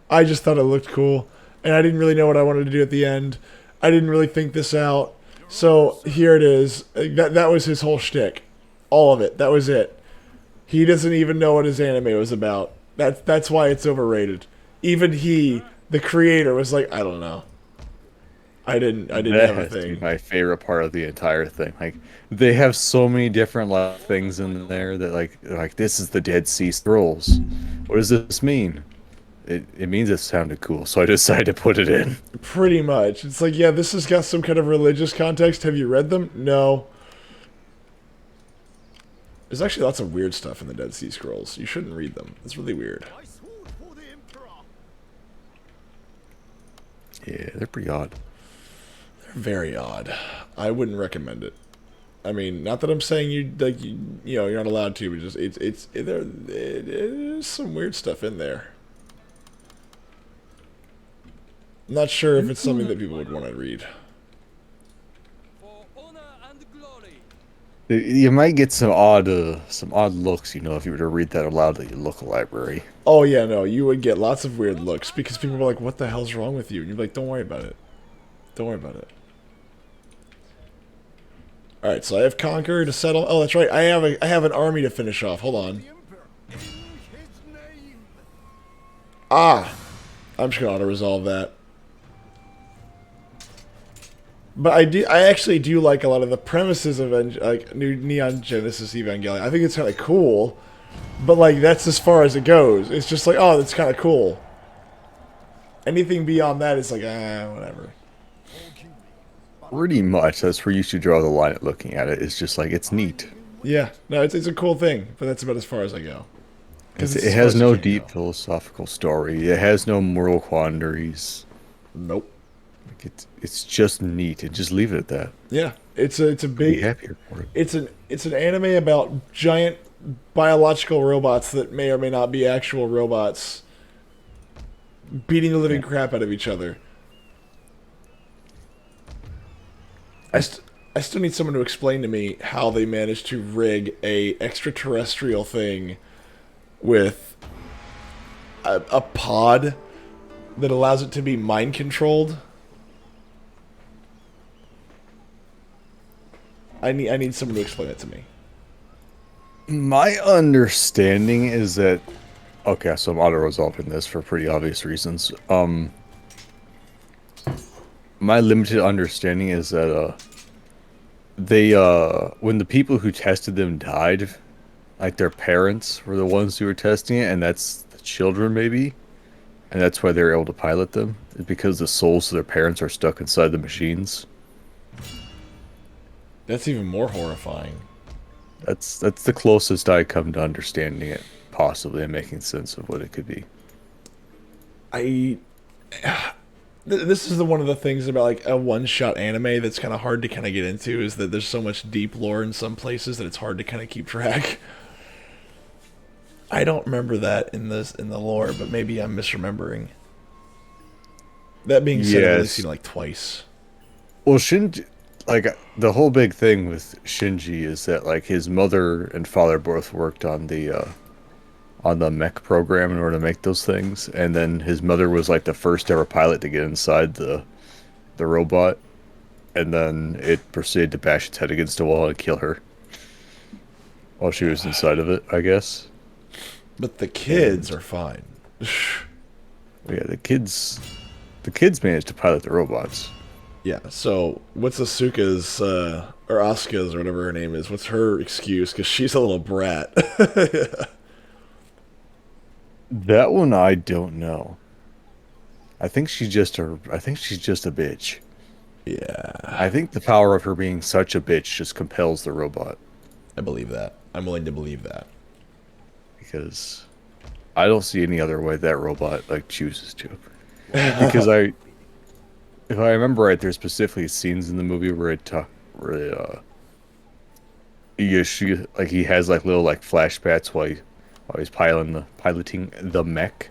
I just thought it looked cool. and I didn't really know what I wanted to do at the end. I didn't really think this out. So here it is. That was his whole shtick. All of it. That was it. He doesn't even know what his anime was about. That's why it's overrated. Even he, the creator, was like, I don't know. I didn't That have a has to be thing. my favorite part of the entire thing. Like they have so many different like, things in there that like this is the Dead Sea Scrolls. What does this mean? It means it sounded cool, so I decided to put it in. Pretty much. It's like, yeah, this has got some kind of religious context. Have you read them? No. There's actually lots of weird stuff in the Dead Sea Scrolls. You shouldn't read them. It's really weird. I swore for the Emperor. Yeah, they're pretty odd. They're very odd. I wouldn't recommend it. I mean, not that I'm saying you're not allowed to, but just there's some weird stuff in there. I'm not sure if it's something that people would want to read. For honor and glory. You might get some odd looks, if you were to read that aloud at your local library. Oh yeah, no, you would get lots of weird looks because people were like, "What the hell's wrong with you?" And you're like, "Don't worry about it. Don't worry about it." All right, so I have Conquer to settle. Oh, that's right. I have an army to finish off. Hold on. The Emperor. In his name. Ah, I'm just gonna auto resolve that. But I actually do like a lot of the premises of like New Neon Genesis Evangelion. I think it's kind of cool, but like that's as far as it goes. It's just like, oh, that's kind of cool. Anything beyond that is like, whatever. Pretty much, that's where you should draw the line at looking at it. It's just like, it's neat. Yeah, no, it's a cool thing, but that's about as far as I go. It has no deep philosophical story. It has no moral quandaries. Nope. Like it's just neat, and just leave it at that. Yeah, it's a Be big. happier for it. It's an anime about giant biological robots that may or may not be actual robots beating the living crap out of each other. I still need someone to explain to me how they managed to rig a extraterrestrial thing with a pod that allows it to be mind controlled. I need someone to explain it to me. My understanding is that okay, so I'm auto-resolving this for pretty obvious reasons. My limited understanding is that they when the people who tested them died, like their parents were the ones who were testing it, and that's the children maybe, and that's why they're able to pilot them, is because the souls of their parents are stuck inside the machines. That's even more horrifying. That's the closest I come to understanding it, possibly, and making sense of what it could be. This is one of the things about like a one-shot anime that's kind of hard to kind of get into is that there's so much deep lore in some places that it's hard to kind of keep track. I don't remember that in the lore, but maybe I'm misremembering. That being said, I've only Yes. seen it like twice. Well, Shinji, like the whole big thing with Shinji is that like his mother and father both worked on the mech program in order to make those things, and then his mother was like the first ever pilot to get inside the robot, and then it proceeded to bash its head against a wall and kill her while she was inside of it, I guess. But the kids are fine. But yeah, the kids managed to pilot the robots. Yeah, so what's Asuka's, or Asuka's, or whatever her name is, what's her excuse? Because she's a little brat. That one I don't know. I think she's just a bitch. Yeah, I think the power of her being such a bitch just compels the robot. I believe that. I'm willing to believe that. Because I don't see any other way that robot like chooses to. Because if I remember right, there's specifically scenes in the movie where he has like little like flashbacks while he's piloting the mech,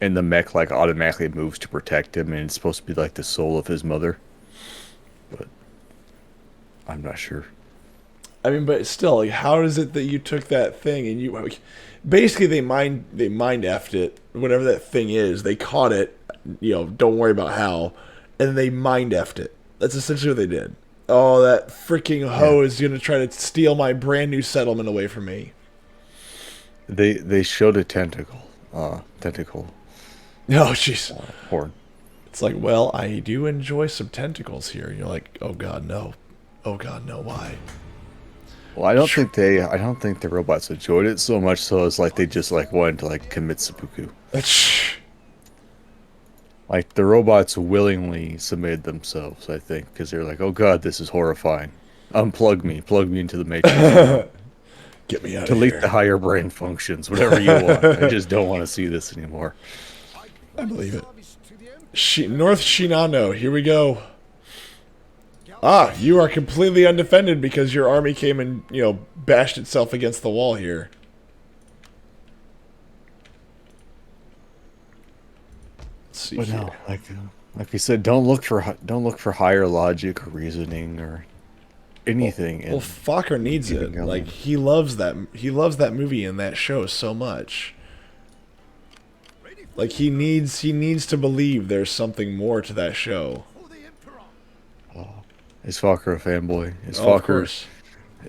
and the mech like automatically moves to protect him, and it's supposed to be like the soul of his mother, but I'm not sure. I mean, but still, like, how is it that you took that thing and basically they mind effed it, whatever that thing is. They caught it don't worry about how. And they mind effed it. That's essentially what they did. Oh, that freaking hoe is going to try to steal my brand new settlement away from me. They showed a tentacle Oh, jeez. horn. It's like, well, I do enjoy some tentacles here. And you're like, oh god, no. Oh god, no, why? Well, I don't think the robots enjoyed it so much. So it's like they just like wanted to like commit seppuku. Like the robots willingly submitted themselves, I think, because they're like, oh god, this is horrifying. Plug me into the matrix. Get me out of Delete here. the higher brain functions, whatever you want. I just don't want to see this anymore. I believe it. North Shinano, here we go. Ah, you are completely undefended because your army came and, bashed itself against the wall here. Let's see But here. no, like we said, don't look for higher logic or reasoning or anything. Well, Fokker needs it. going. Like he loves that movie and that show so much. Like he needs to believe there's something more to that show. Is Fokker a fanboy? Is Oh, of Fokker? course.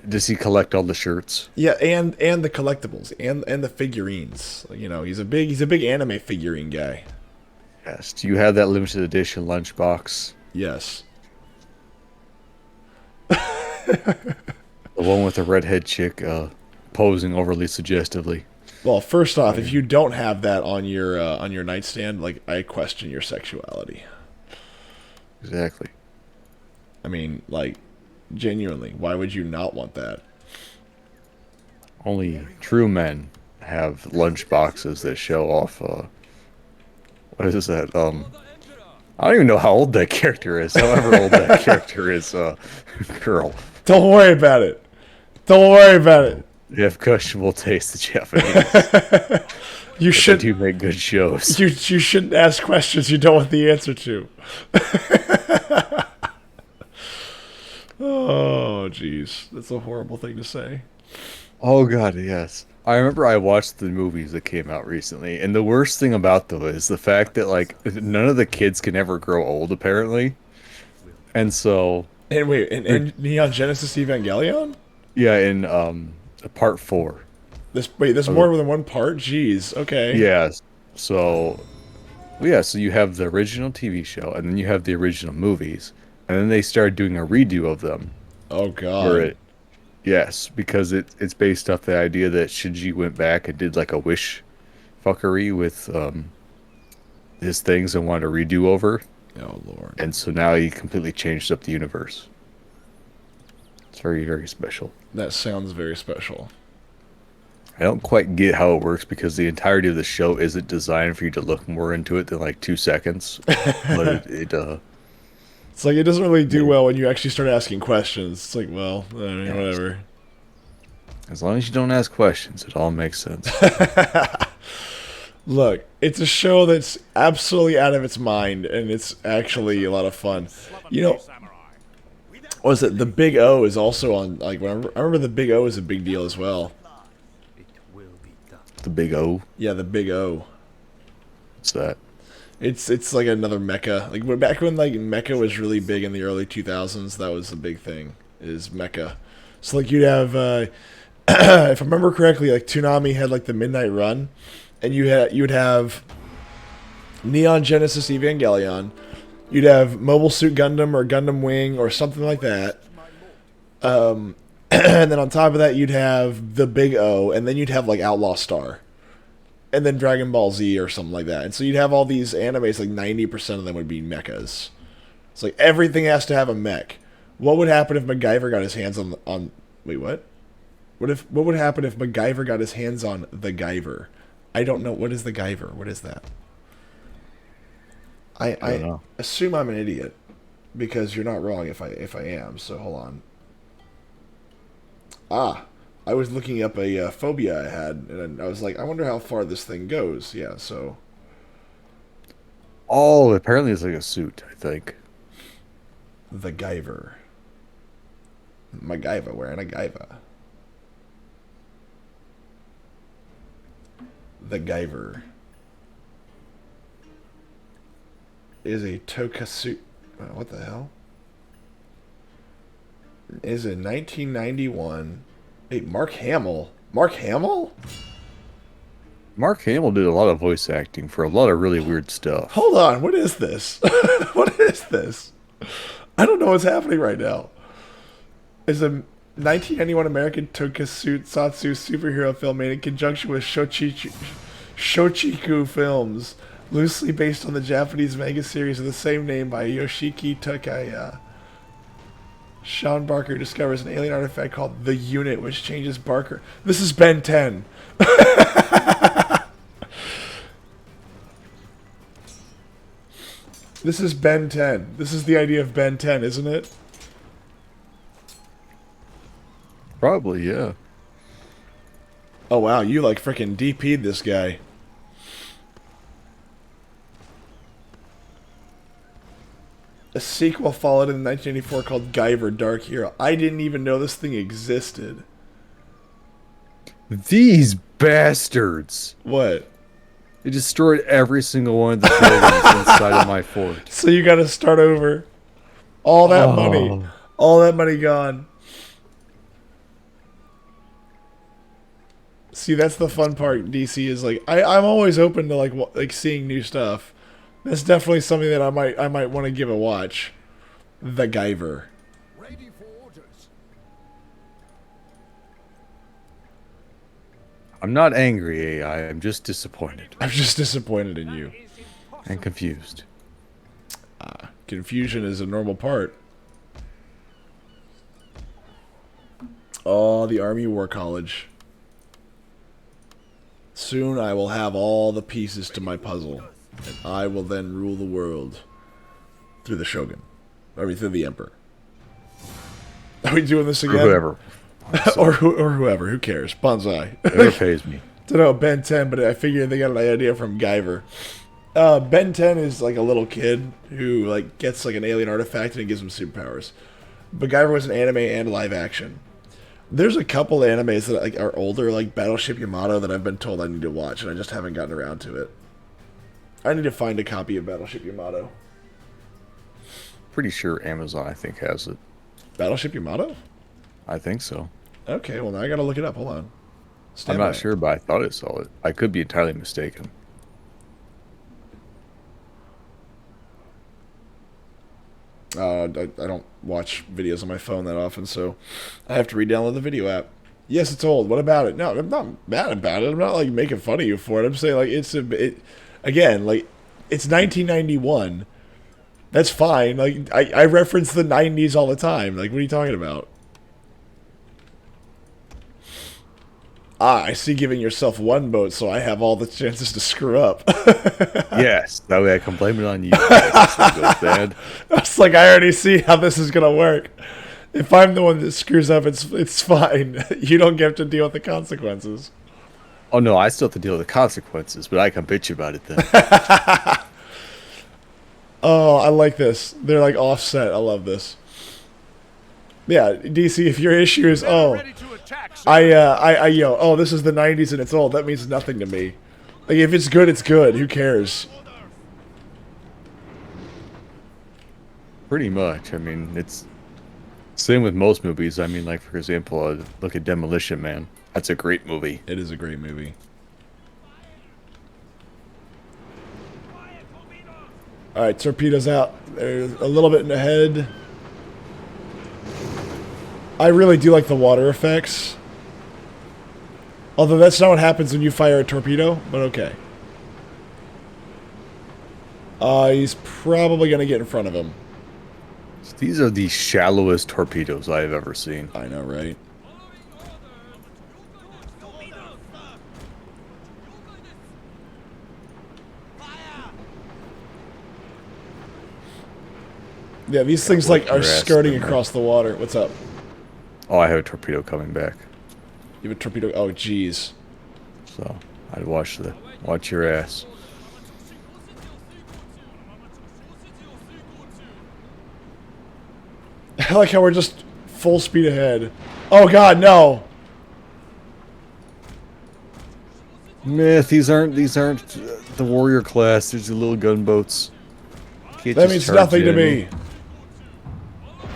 Does he collect all the shirts? Yeah, and the collectibles and the figurines. He's a big anime figurine guy. Yes. Do you have that limited edition lunchbox? Yes. The one with the redhead chick posing overly suggestively. Well, first off, if you don't have that on your nightstand, like I question your sexuality. Exactly. I mean, like genuinely, why would you not want that? Only true men have lunchboxes that show off. What is that? I don't even know how old that character is. However old that character is, girl. Don't worry about it. Don't worry about it. You have questionable taste, the Japanese. You They should do make good shows. you shouldn't ask questions you don't want the answer to. Oh, jeez, that's a horrible thing to say. Oh god, yes. I remember I watched the movies that came out recently, and the worst thing about them is the fact that like none of the kids can ever grow old apparently. And so And wait, in Neon Genesis Evangelion? yeah, in part 4. There's more than one part? Jeez, okay. Yes. So yeah, so you have the original TV show and then you have the original movies, and then they started doing a redo of them. Oh god. Where yes, because it's based off the idea that Shinji went back and did like a wish fuckery with his things and wanted to redo over. Oh lord. And so now he completely changed up the universe. It's very, very special. That sounds very special. I don't quite get how it works because the entirety of the show isn't designed for you to look more into it than like 2 seconds. But It's like it doesn't really do well when you actually start asking questions. It's like, well, I mean, whatever. as long as you don't ask questions, it all makes sense. Look, it's a show that's absolutely out of its mind, and it's actually a lot of fun. What was it? The Big O is also on. Like, I remember the Big O is a big deal as well. The Big O. Yeah, the Big O. What's that? It's like another mecha. Like back when like mecha was really big in the early 2000s, that was the big thing. Is mecha. So like you'd have, if I remember correctly, like Toonami had like the Midnight Run, and you'd have Neon Genesis Evangelion. You'd have Mobile Suit Gundam or Gundam Wing or something like that. And then on top of that, you'd have the Big O, and then you'd have like Outlaw Star. And then Dragon Ball Z or something like that. And so you'd have all these animes, like 90% of them would be mechas. It's like everything has to have a mech. What would happen if MacGyver got his hands on wait, what? What would happen if MacGyver got his hands on the Guyver? I don't know. What is the Guyver? What is that? I don't know. Assume I'm an idiot because you're not wrong if I am. So hold on. I was looking up a phobia I had, and I was like, I wonder how far this thing goes. Yeah, so Oh, apparently it's like a suit, I think. the Guyver. MacGyver wearing a Guyver. The Guyver. is a Tokusatsu. What the hell? Is in 1991. Hey, Mark Hamill. Mark Hamill? Mark Hamill did a lot of voice acting for a lot of really weird stuff. Hold on, what is this? What is this? I don't know what's happening right now. It's a 1991 American tokusatsu superhero film made in conjunction with Shochiku Films, loosely based on the Japanese manga series of the same name by Yoshiki Takaya. Sean Barker discovers an alien artifact called the Unit, which changes Barker. This is Ben 10. This is Ben 10. This is the idea of Ben 10, isn't it? Probably, yeah. Oh wow, you like freaking DP'd this guy. A sequel followed in 1984 called Guyver Dark Hero. I didn't even know this thing existed. These bastards! What? They destroyed every single one of the buildings inside of my fort. So you gotta start over. All that money. All that money gone. See, that's the fun part, DC, is like, I'm always open to like seeing new stuff. That's definitely something that I might want to give a watch. The Guyver. Ready for orders. I'm not angry, AI. I'm just disappointed. I'm just disappointed in you. And confused. Confusion is a normal part. Oh, the Army War College. Soon I will have all the pieces to my puzzle, and I will then rule the world through the Shogun. I mean, through the Emperor. Are we doing this again? Or whoever. or whoever. Who cares? Bonsai. Whoever pays me. Don't know Ben 10, but I figured they got an idea from Guyver. Ben 10 is like a little kid who like gets like an alien artifact and it gives him superpowers. But Guyver was an anime and live action. There's a couple animes that like are older, like Battleship Yamato, that I've been told I need to watch, and I just haven't gotten around to it. I need to find a copy of Battleship Yamato. Pretty sure Amazon, I think, has it. Battleship Yamato? I think so. Okay, well now I gotta look it up. Hold on. Stand I'm not by. sure, but I thought I saw it. I could be entirely mistaken. I don't watch videos on my phone that often, so I have to re-download the video app. Yes, it's old. What about it? No, I'm not mad about it. I'm not like making fun of you for it. I'm saying like again, like it's 1991. That's fine. Like I reference the 90s all the time. Like what are you talking about? I see giving yourself one vote, so I have all the chances to screw up. Yes, that way I can blame it on you. That's what goes bad. It's like I already see how this is gonna work. If I'm the one that screws up, it's fine. You don't get to deal with the consequences. Oh no, I still have to deal with the consequences, but I can bitch about it then. Oh, I like this. They're like offset. I love this. Yeah, DC. If your issue is Ready to attack, sir. oh, this is the 90s and it's old. That means nothing to me. Like if it's good, it's good. Who cares? Pretty much. I mean, it's same with most movies. I mean, like for example, look at Demolition Man. That's a great movie. It is a great movie. All right, torpedoes out. They're a little bit in the head. I really do like the water effects. Although that's not what happens when you fire a torpedo, but okay. He's probably going to get in front of him. These are the shallowest torpedoes I have ever seen. I know, right? Yeah, these things like are skirting across the water. What's up? Oh, I have a torpedo coming back. You have a torpedo. Oh, jeez. So I'd watch your ass. I like how we're just full speed ahead. Oh God, no! Myth. These aren't the warrior class. These are little gunboats. can't That just means charge nothing the to enemy. me.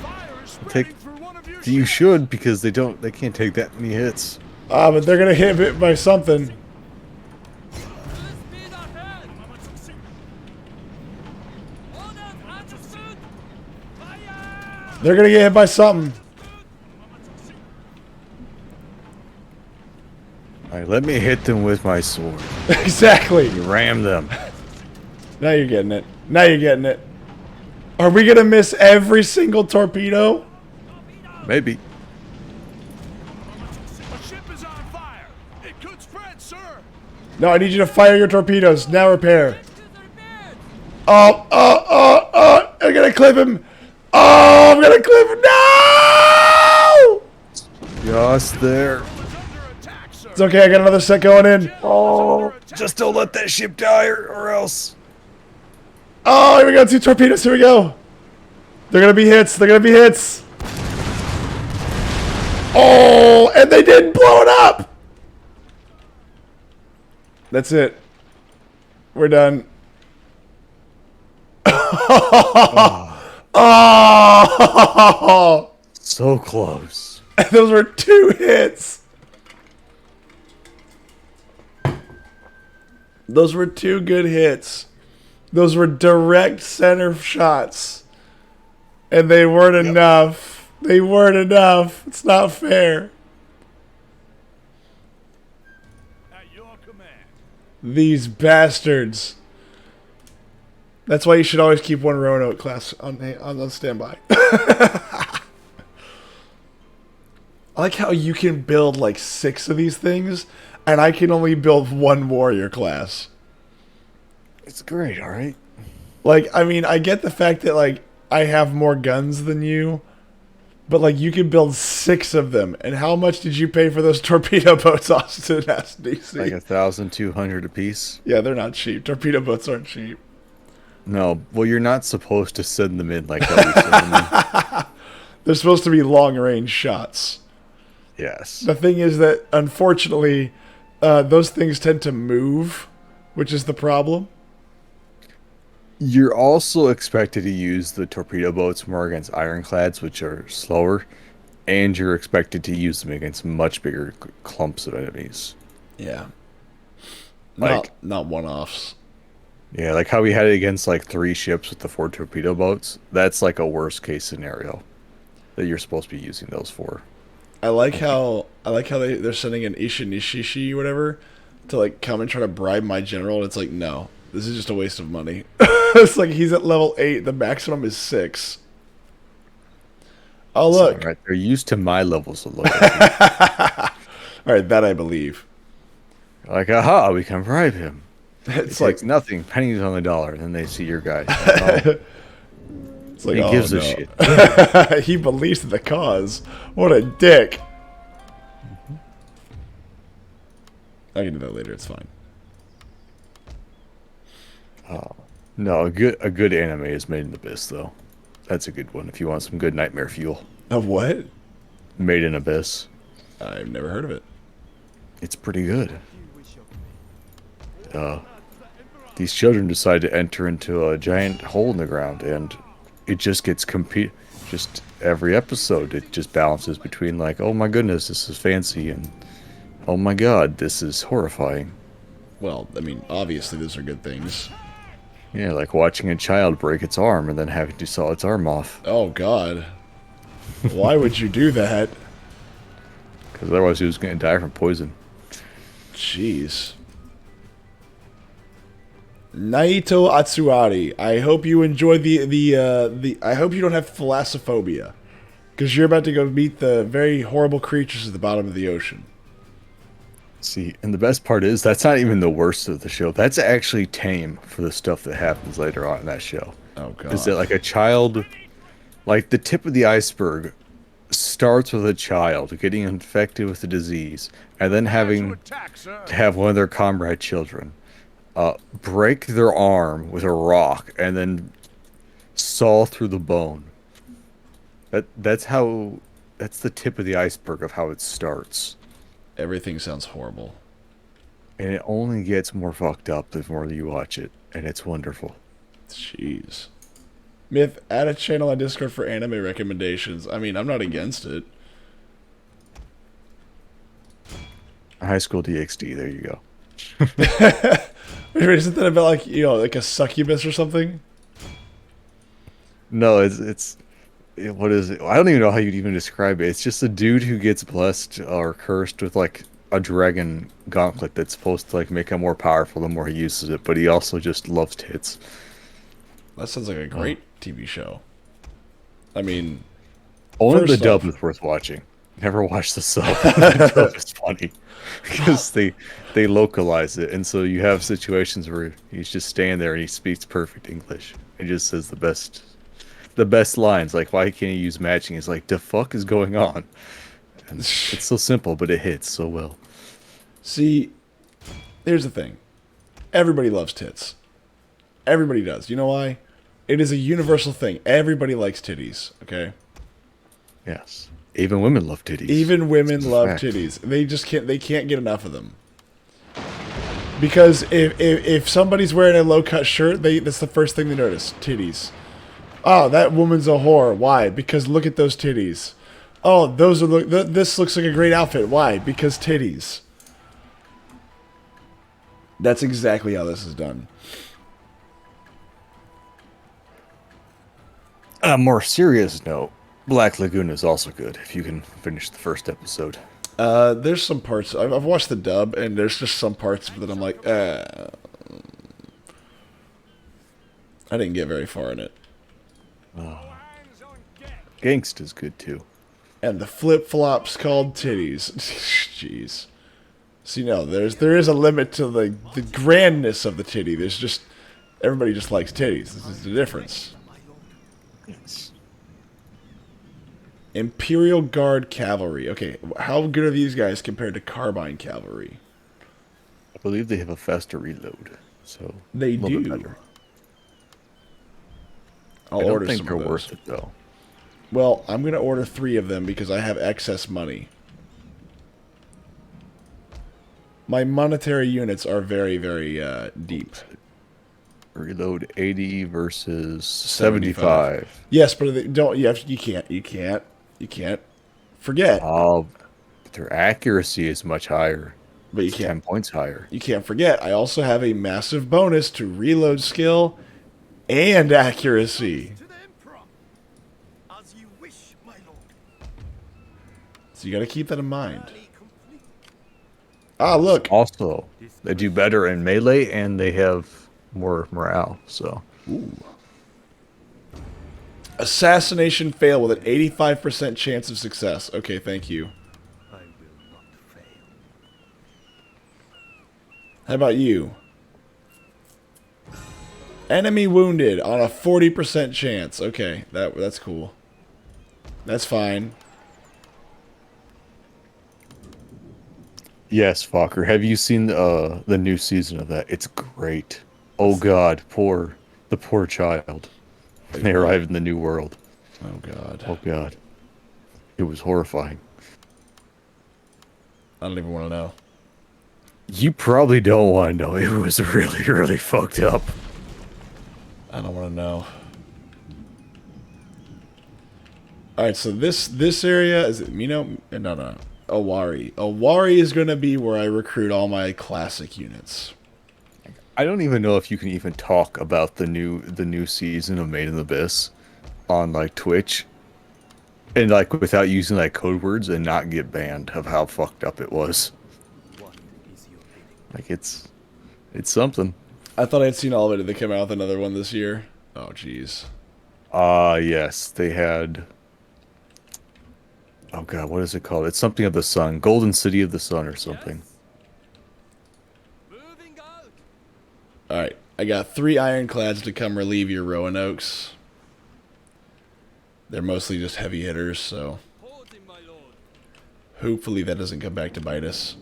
Fire is Take- spreading through one of your You ships. should, because they can't take that many hits. Ah, but they're gonna hit it by something. They're gonna get hit by something. Alright, let me hit them with my sword. Exactly. Ram them. Now you're getting it. Now you're getting it. Are we gonna miss every single torpedo? Maybe. A ship is on fire. It could spread, sir. No, I need you to fire your torpedoes. Now repair. I'm gonna clip him. Oh, I'm gonna clip him. No! Just there. It's under attack, sir. It's okay, I got another set going in. Oh, just don't let that ship die or else. Oh, here we go. 2 torpedoes. Here we go. They're gonna be hits. They're gonna be hits. Oh, and they didn't blow it up. That's it. We're done. Oh, So close. those were 2 hits. Those were 2 good hits. Those were direct center shots. And they weren't enough. They weren't enough. It's not fair. At your command. These bastards. That's why you should always keep 1 Roanoke class on the standby. I like how you can build like 6 of these things, and I can only build 1 warrior class. It's great, alright? Like, I mean, I get the fact that, like, I have more guns than you, but, like, you can build 6 of them. And how much did you pay for those torpedo boats, Austin SDC? Like 1,200 apiece. Yeah, they're not cheap. Torpedo boats aren't cheap. No, well, you're not supposed to send them in like how we send them in. They're supposed to be long-range shots. Yes. The thing is that, unfortunately, those things tend to move, which is the problem. You're also expected to use the torpedo boats more against ironclads, which are slower, and you're expected to use them against much bigger clumps of enemies. Yeah. Like- Not one-offs. Yeah, like how we had it against like 3 ships with the 4 torpedo boats. That's like a worst case scenario that you're supposed to be using those for. I like how they're sending an Ishinishishi or whatever to like come and try to bribe my general, and it's like, no, this is just a waste of money. It's like he's at level 8, the maximum is 6. Oh look. Right, they're used to my levels of loyalty. Alright, that I believe. Like, aha, we can bribe him. It's It like takes nothing, pennies on the dollar, and then they see your guy. Oh, it's like, he oh, gives a no. shit. He believes in the cause. What a dick. I can do that later, it's fine. No, a good anime is Made in Abyss, though. That's a good one if you want some good nightmare fuel. Of what? Made in Abyss. I've never heard of it. It's pretty good. These children decide to enter into a giant hole in the ground, and it just gets just every episode it just balances between like, oh my goodness, this is fancy, and oh my god, this is horrifying. Well, I mean, obviously those are good things. Yeah, like watching a child break its arm and then having to saw its arm off. Oh god. Why would you do that? Because otherwise he was going to die from poison. Jeez. Naito Atsuari, I hope you enjoy the I hope you don't have thalassophobia, because you're about to go meet the very horrible creatures at the bottom of the ocean. See, and the best part is, that's not even the worst of the show. That's actually tame for the stuff that happens later on in that show. Oh god. Is that like a child, like the tip of the iceberg starts with a child getting infected with the disease, and then having Attack, sir. to have one of their comrade children break their arm with a rock and then saw through the bone. That's the tip of the iceberg of how it starts. Everything sounds horrible. And it only gets more fucked up the more you watch it, and it's wonderful. Jeez. Myth, add a channel on Discord for anime recommendations. I mean, I'm not against it. High School DxD. There you go. Wait, isn't that about like like a succubus or something? No, what is it? I don't even know how you'd even describe it. It's just a dude who gets blessed or cursed with like a dragon gauntlet that's supposed to like make him more powerful the more he uses it, but he also just loves tits. That sounds like a great TV show. I mean, Only the first dub off- is worth watching. Never watch the sub. The dub is funny because they localize it, and so you have situations where he's just standing there and he speaks perfect English. He just says the best lines. Like, why can't he use matching? It's like, the fuck is going on? And it's so simple, but it hits so well. See, here's the thing. Everybody loves tits. Everybody does. You know why? It is a universal thing. Everybody likes titties, okay? Yes, even women love titties. Even women It's a love fact. titties. They can't get enough of them. Because if somebody's wearing a low-cut shirt, that's the first thing they notice. Titties. Oh, that woman's a whore. Why? Because look at those titties. Oh, this looks like a great outfit. Why? Because titties. That's exactly how this is done. On a more serious note, Black Lagoon is also good if you can finish the first episode. There's some parts. I've watched the dub, and there's just some parts that I'm like, I didn't get very far in it. Gangsta's good too. And the flip-flops called titties. Jeez. See, no, there is a limit to the grandness of the titty. There's just, everybody just likes titties. This is the difference. Yes. Imperial Guard Cavalry. Okay, how good are these guys compared to Carbine Cavalry? I believe they have a faster reload, so They a little bit do. better. I'll I don't order think some they're of those. worth it though. Well, I'm going to order 3 of them because I have excess money. My monetary units are very, very deep. Reload 80 versus 75. Yes, but you can't forget. Oh, but their accuracy is much higher. But you It's 10 can't points higher. you can't forget. I also have a massive bonus to reload skill and accuracy. To the Emperor. As you wish, my lord. So you got to keep that in mind. Ah, look. Also, they do better in melee and they have more morale. So Assassination fail with an 85% chance of success. Okay, thank you. I will not fail. How about you? Enemy wounded on a 40% chance. Okay, that's cool. That's fine. yes, Fokker. Have you seen the new season of that? It's great. Oh God, the poor child. When they arrive in the new world. Oh god. Oh God, it was horrifying. I don't even want to know. You probably don't want to know. It was really, really fucked up. I don't want to know. All right, so this area is it Mino? No. Owari. Owari is going to be where I recruit all my classic units. I don't even know if you can even talk about the new season of Made in the Abyss on like Twitch, and like without using like code words and not get banned of how fucked up it was. What is your bidding? Like it's something. I thought I'd seen all of it. Did they come out with another one this year? Oh, jeez. Yes, they had. Oh God, what is it called? It's something of the sun, Golden City of the Sun or something. Moving out. All right, I got 3 ironclads to come relieve your Roanoke's. They're mostly just heavy hitters, so Holding, my lord. hopefully that doesn't come back to bite us.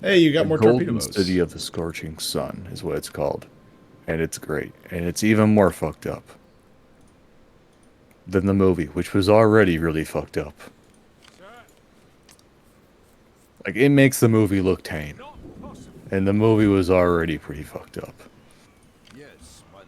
Hey, you got The more torpedo Golden boats. City of the Scorching Sun is what it's called, and it's great, and it's even more fucked up than the movie, which was already really fucked up. Sir, Like it makes the movie look tame, not possible. and the movie was already pretty fucked up. Yes, my lord.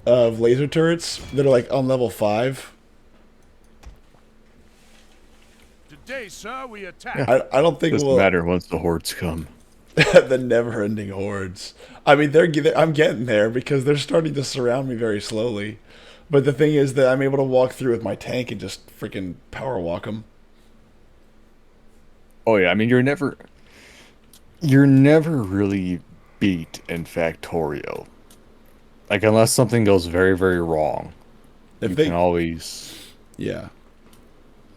of laser turrets that are like on level 5. Today, sir, we attack. Yeah. I don't think Doesn't we'll matter once the hordes come. the never-ending hordes. I mean, I'm getting there because they're starting to surround me very slowly. But the thing is that I'm able to walk through with my tank and just freaking power walk them. Oh yeah, I mean you're never really beat in Factorio. Like unless something goes very, very wrong, If you they, can always yeah.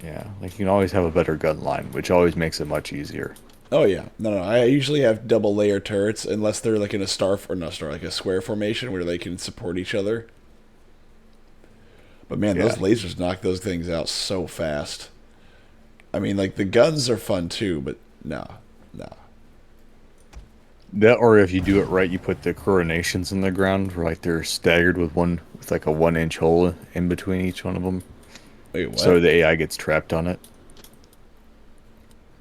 like you can always have a better gun line, which always makes it much easier. Oh yeah, no. I usually have double layer turrets unless they're like in a like a square formation where they can support each other. But man, those Yeah. lasers knock those things out so fast. I mean, like the guns are fun too, but no, no. That or if you do it right, you put the coronations in the ground where like they're staggered with like a 1 inch hole in between each one of them. Wait, what? So the AI gets trapped on it.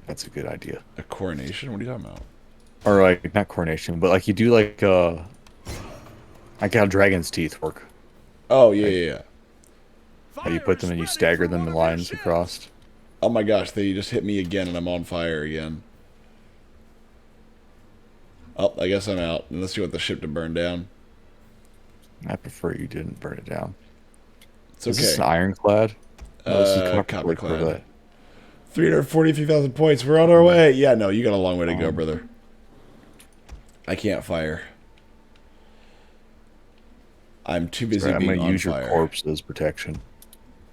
That's a good idea. A coronation? What are you talking about? Or like not coronation, but like you do like how dragon's teeth work. Oh yeah, Like yeah, yeah. how you put them and you stagger them in lines across. Oh my gosh, they just hit me again and I'm on fire again. Oh, I guess I'm out. Unless you want the ship to burn down. I prefer you didn't burn it down. It's Is this an okay. ironclad? No, this is Copperclad. 343,000 points. We're on our way. Yeah, no, you got a long way to go, brother. I can't fire. I'm too busy Right, I'm being gonna on use fire. your corpse as protection.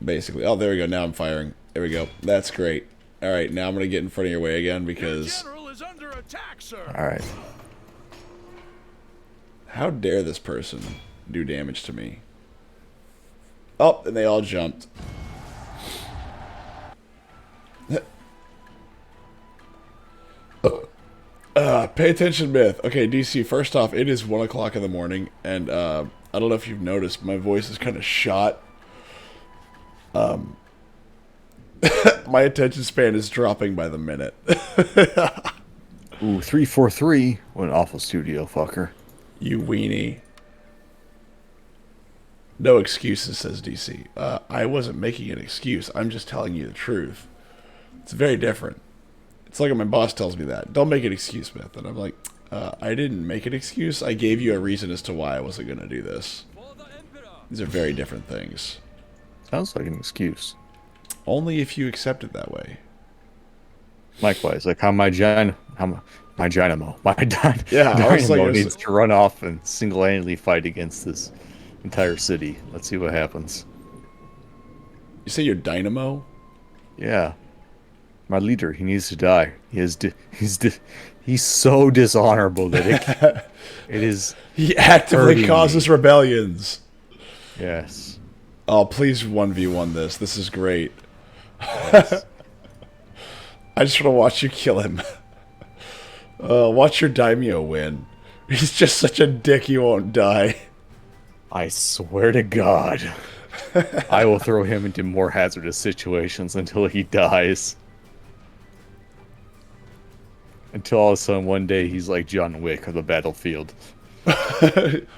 Basically. Oh, there we go. Now I'm firing. There we go. That's great. All right, now I'm going to get in front of your way again Your because general is under attack, sir. All right. how dare this person do damage to me? Oh, and they all jumped. Pay attention, myth. Okay, DC, first off, it is 1 o'clock in the morning, and I don't know if you've noticed, my voice is kind of shot. My attention span is dropping by the minute. Ooh, 343. What an awful studio fucker. You weenie. No excuses, says DC. I wasn't making an excuse. I'm just telling you the truth. It's very different. It's like when my boss tells me that. Don't make an excuse, Myth. And I'm like, I didn't make an excuse. I gave you a reason as to why I wasn't going to do this. These are very different things. Sounds like an excuse. Only if you accept it that way. Likewise, like how my dynamo, Yeah, I was like, dynamo needs to run off and single-handedly fight against this entire city. Let's see what happens. You say you're Dynamo? Yeah, my leader. He needs to die. He's so dishonorable that it is. He actively hurting causes me. rebellions. Yes. Oh, please 1v1 this. This is great. Yes. I just want to watch you kill him. Watch your daimyo win. He's just such a dick he won't die. I swear to God, I will throw him into more hazardous situations until he dies. Until all of a sudden one day he's like John Wick of the battlefield.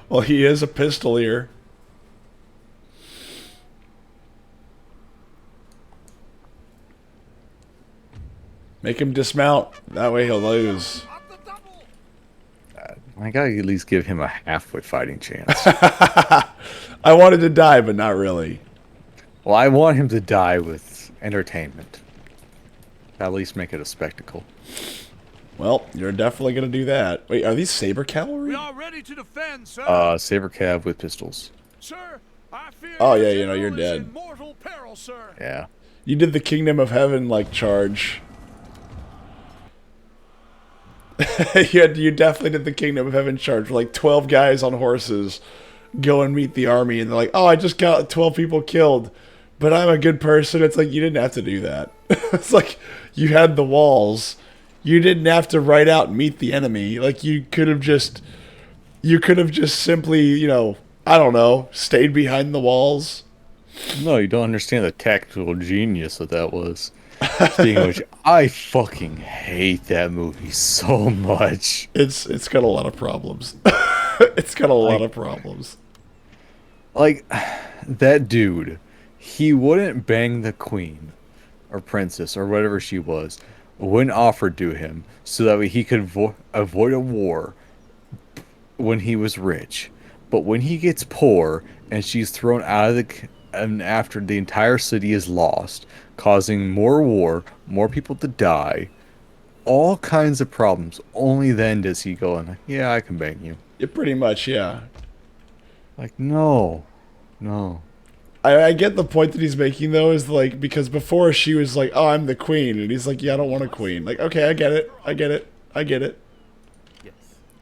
Well, he is a pistolier. Make him dismount. That way he'll lose. Up the double. I gotta at least give him a halfway fighting chance. I wanted to die, but not really. Well, I want him to die with entertainment. At least make it a spectacle. Well, you're definitely going to do that. Wait, are these saber cavalry? We are ready to defend, sir. Saber cav with pistols. Sir, I fear Oh, your yeah, you know, you're general is dead. in mortal peril, sir. Yeah. You did the Kingdom of Heaven, like, charge. You definitely did the Kingdom of Heaven charge. Like 12 guys on horses go and meet the army, and they're like, "Oh, I just got 12 people killed, but I'm a good person." It's like you didn't have to do that. It's like you had the walls. You didn't have to ride out and meet the enemy. Like you could have just simply, you know, I don't know, stayed behind the walls. No, you don't understand the tactical genius that was. Speaking of which, I fucking hate that movie so much. It's got a lot of problems. It's got a lot of problems. Like, that dude, he wouldn't bang the queen or princess or whatever she was when offered to him so that way he could avoid a war when he was rich. But when he gets poor and she's thrown out of and after the entire city is lost, causing more war, more people to die, all kinds of problems. Only then does he go and, yeah, I can bang you. Pretty much, yeah. Like, no, no. I get the point that he's making though, is like, because before she was like, "Oh, I'm the queen," and he's like, "Yeah, I don't want a queen." Like, okay, I get it, I get it, I get it. Yes.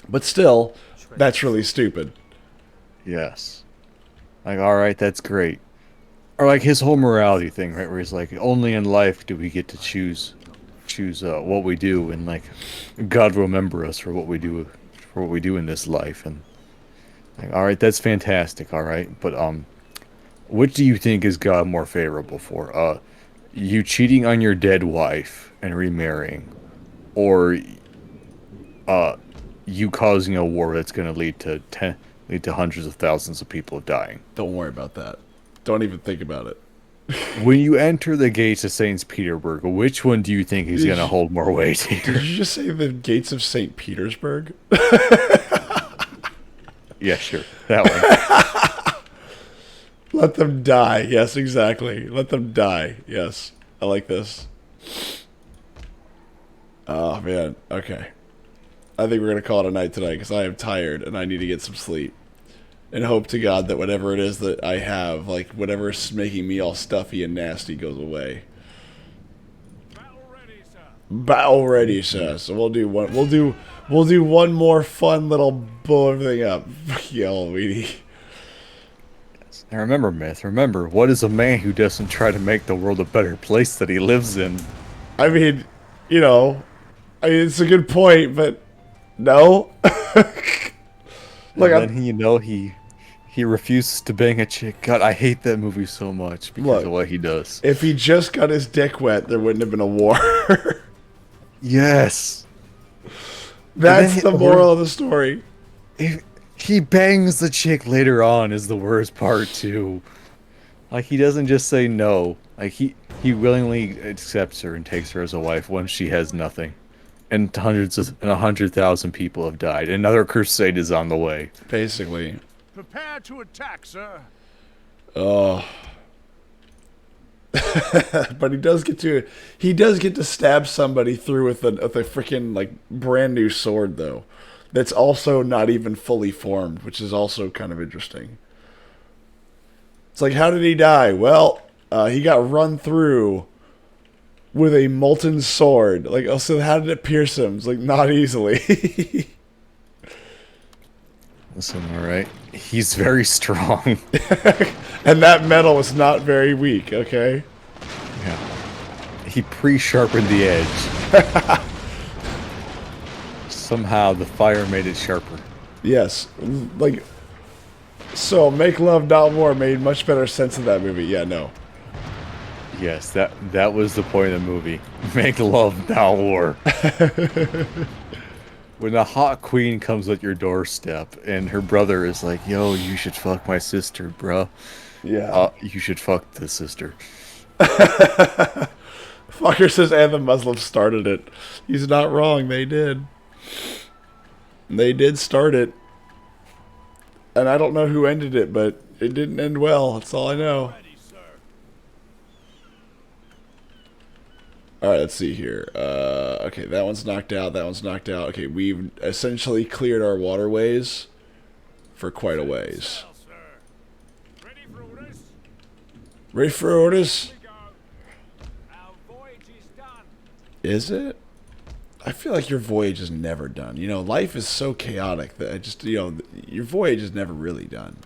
But still, that's really stupid. Yes. Like, all right, that's great. Or like his whole morality thing, right? Where he's like, only in life do we get to choose what we do, and like, God will remember us for what we do in this life. And like, all right, that's fantastic. All right, but which do you think is God more favorable for? You cheating on your dead wife and remarrying, or uh, you causing a war that's going to lead to hundreds of thousands of people dying? Don't worry about that. Don't even think about it. When you enter the gates of St. Petersburg, which one do you think is going to hold more weight here? Did you just say the gates of St. Petersburg? Yeah, sure. That one. Let them die. Yes, exactly. Let them die. Yes. I like this. Oh, man. Okay. I think we're going to call it a night tonight because I am tired and I need to get some sleep. And hope to God that whatever it is that I have, like whatever's making me all stuffy and nasty, goes away. Battle ready, sir. Battle ready, sir. So we'll do one. We'll do one more fun little blow everything up. Yo, Weedy. And remember, Myth, remember, what is a man who doesn't try to make the world a better place that he lives in? I mean, you know, it's a good point, but no. Look, And then he refuses to bang a chick. God, I hate that movie so much because of what he does. if he just got his dick wet, there wouldn't have been a war. Yes. That's the moral of the story. He bangs the chick later on is the worst part too. Like, he doesn't just say no. Like, he willingly accepts her and takes her as a wife when she has nothing. And 100,000 people have died. Another crusade is on the way. Basically. Prepare to attack, sir. Oh. But he does get to stab somebody through with a freaking like brand new sword though. That's also not even fully formed, which is also kind of interesting. It's like, how did he die? Well, he got run through with a molten sword. Like, oh, so how did it pierce him? It's like, not easily. Listen, alright. He's very strong. And that metal was not very weak, okay? Yeah. He pre-sharpened the edge. Somehow the fire made it sharper. Yes. Like, so Make Love Not War made much better sense in that movie. Yeah, no. Yes, that was the point of the movie. Make love, not war. When the hot queen comes at your doorstep and her brother is like, yo, you should fuck my sister, bruh. Yeah. You should fuck the sister. Fucker says, and the Muslims started it. He's not wrong. They did. They did start it. And I don't know who ended it, but it didn't end well. That's all I know. Ready, sir. Alright, let's see here. Okay, that one's knocked out. That one's knocked out. Okay, we've essentially cleared our waterways for quite a ways. Sail, sir. Ready for orders? Ready for orders? We go. Our voyage is done. Is it? I feel like your voyage is never done. You know, life is so chaotic that I just, you know, your voyage is never really done.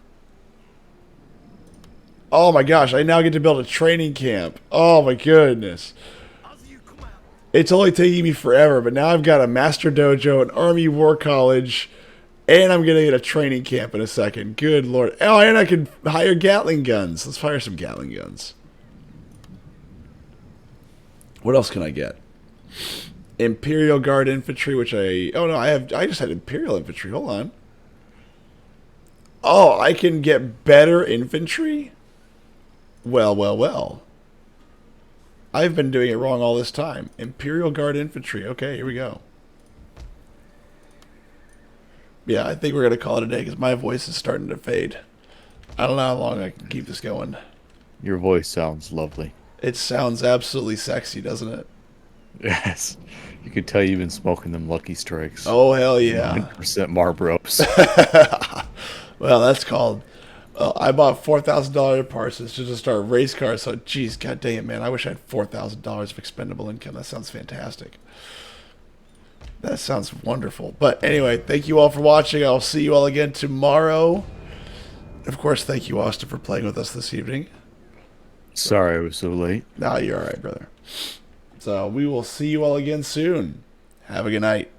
Oh my gosh, I now get to build a training camp. Oh my goodness. It's only taking me forever, but now I've got a master dojo, an army war college, and I'm going to get a training camp in a second. Good lord. Oh, and I can hire Gatling guns. Let's fire some Gatling guns. What else can I get? Imperial Guard infantry, which I... Oh no, I just had Imperial infantry. Hold on. Oh, I can get better infantry? Well, well, well. I've been doing it wrong all this time. Imperial Guard infantry. Okay, here we go. Yeah, I think we're going to call it a day because my voice is starting to fade. I don't know how long I can keep this going. Your voice sounds lovely. It sounds absolutely sexy, doesn't it? Yes. You can tell you've been smoking them Lucky Strikes. Oh, hell yeah. 100% Marlboros. Well, that's called... I bought $4,000 parts just to start race cars. So, geez, god dang it, man. I wish I had $4,000 of expendable income. That sounds fantastic. That sounds wonderful. But anyway, thank you all for watching. I'll see you all again tomorrow. Of course, thank you, Austin, for playing with us this evening. Sorry I was so late. No, you're all right, brother. So we will see you all again soon. Have a good night.